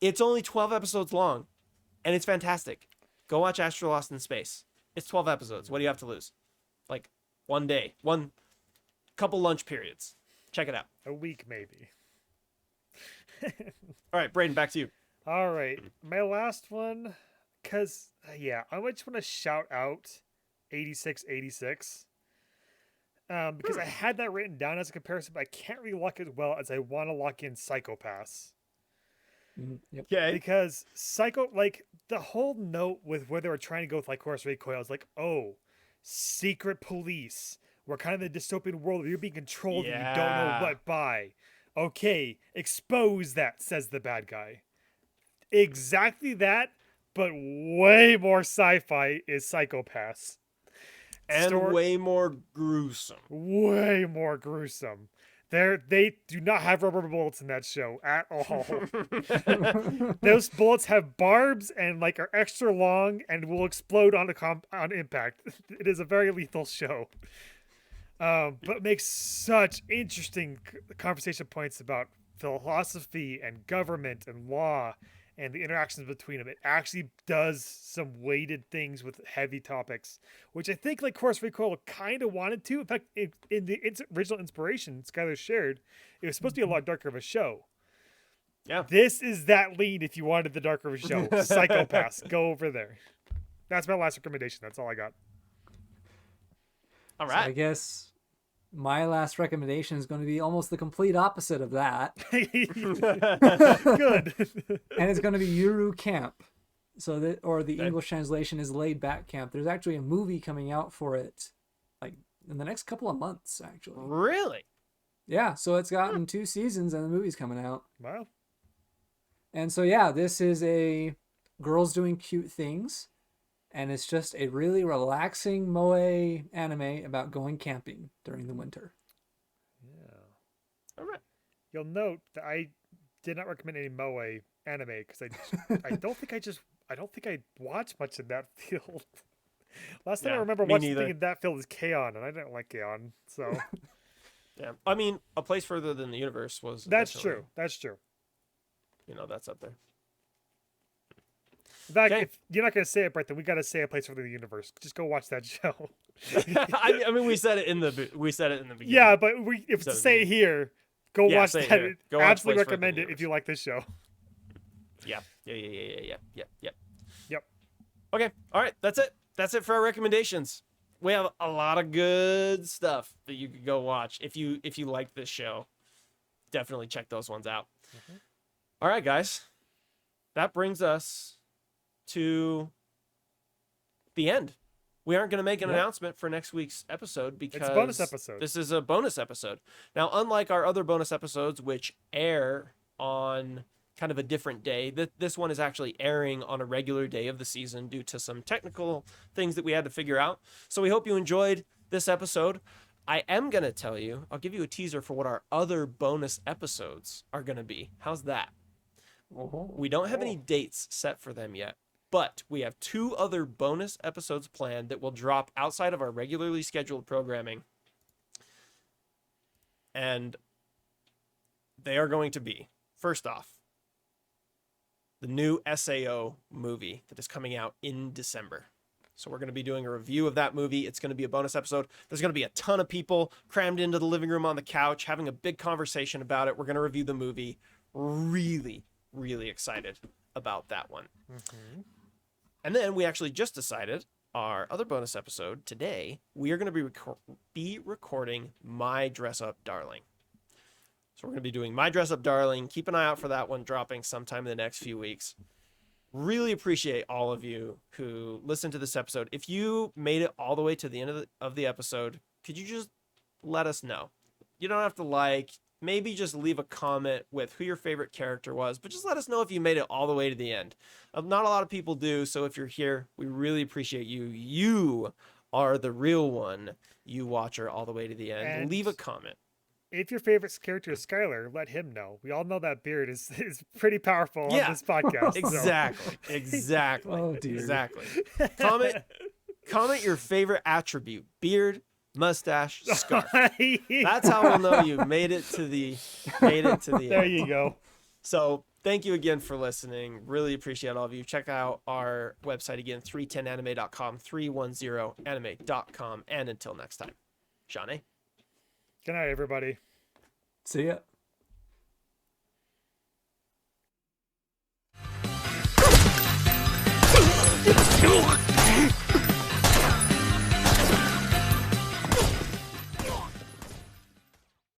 It's only 12 episodes long, and it's fantastic. Go watch Astra Lost in Space. It's 12 episodes. What do you have to lose? Like one day, one couple lunch periods. Check it out. A week, maybe. All right, Braden, back to you. All right. My last one, because, I just want to shout out 8686. Because I had that written down as a comparison, but I can't really lock it as well as I want to lock in Psychopaths. Yep. Okay. Because the whole note with where they were trying to go with Lycoris Recoil is like, oh, secret police, We're kind of in a dystopian world where you're being controlled and you don't know Yeah. what by. Okay, expose that, says the bad guy. Exactly that, but way more sci-fi is Psychopaths. And way more gruesome. Way more gruesome. They do not have rubber bullets in that show at all. Those bullets have barbs and like are extra long and will explode on on impact. It is a very lethal show. But makes such interesting conversation points about philosophy and government and law and the interactions between them. It actually does some weighted things with heavy topics, which I think Lycoris Recoil kind of wanted to. In fact, in the original inspiration Skyler shared, it was supposed to be a lot darker of a show. Yeah. This is that lean if you wanted the darker of a show. Psychopaths, go over there. That's my last recommendation. That's all I got. All So I right. guess my last recommendation is going to be almost the complete opposite of that. Good. And it's going to be Yuru Camp. So that, or the Okay. English translation is Laid Back Camp. There's actually a movie coming out for it, like in the next couple of months, actually. Really? Yeah, so it's gotten 2 seasons and the movie's coming out. Wow. And so yeah, this is a girls doing cute things, and it's just a really relaxing moe anime about going camping during the winter. Yeah. All right. You'll note that I did not recommend any moe anime because I don't think I watched much in that field. Last time I Yeah, remember me watching neither. something in that field is K-On! And I didn't like K-On!, so Yeah. I mean, A Place Further Than the Universe was. that's definitely, true. That's true. That's up there. In fact, Okay. if you're not gonna say it, Brett, then we gotta say A Place for the Universe. Just go watch that show. I mean, we said it in the beginning. Yeah, but if So, to say it here, go Yeah, watch say it that. here. Go watch Absolutely Place for the recommend it if Universe. you like this show. Yeah. Yep. Okay. All right. That's it. That's it for our recommendations. We have a lot of good stuff that you could go watch if you like this show. Definitely check those ones out. Mhm. All right, guys. That brings us to the end. We aren't going to make an Yep. announcement for next week's episode because It's a bonus episode. this is a bonus episode. Now, unlike our other bonus episodes, which air on kind of a different day, this one is actually airing on a regular day of the season due to some technical things that we had to figure out. So we hope you enjoyed this episode. I am going to tell you, I'll give you a teaser for what our other bonus episodes are going to be. How's that? We don't have any dates set for them yet, but we have 2 other bonus episodes planned that will drop outside of our regularly scheduled programming. And they are going to be, first off, the new SAO movie that is coming out in December. So we're going to be doing a review of that movie. It's going to be a bonus episode. There's going to be a ton of people crammed into the living room on the couch having a big conversation about it. We're going to review the movie. Really, really excited about that one. Mhm. And then we actually just decided our other bonus episode today, we are going to be recording My Dress Up Darling. So we're going to be doing My Dress Up Darling. Keep an eye out for that one dropping sometime in the next few weeks. Really appreciate all of you who listened to this episode. If you made it all the way to the end of the episode, could you just let us know? You don't have to maybe just leave a comment with who your favorite character was, but just let us know if you made it all the way to the end. Not a lot of people do, so if you're here, we really appreciate you. You are the real one, you watcher all the way to the end. And Leave a comment. If your favorite character is Skyler, let him know. We all know that beard is pretty powerful on Yeah. this podcast. so- Exactly. Oh, dear. Exactly. Comment your favorite attribute: beard, mustache, scarf. That's how we'll know you made it to the There end. you go. So thank you again for listening. Really appreciate all of you. Check out our website again, 310anime.com, 310anime.com. And until next time, Shawnee. Good night, everybody. See ya.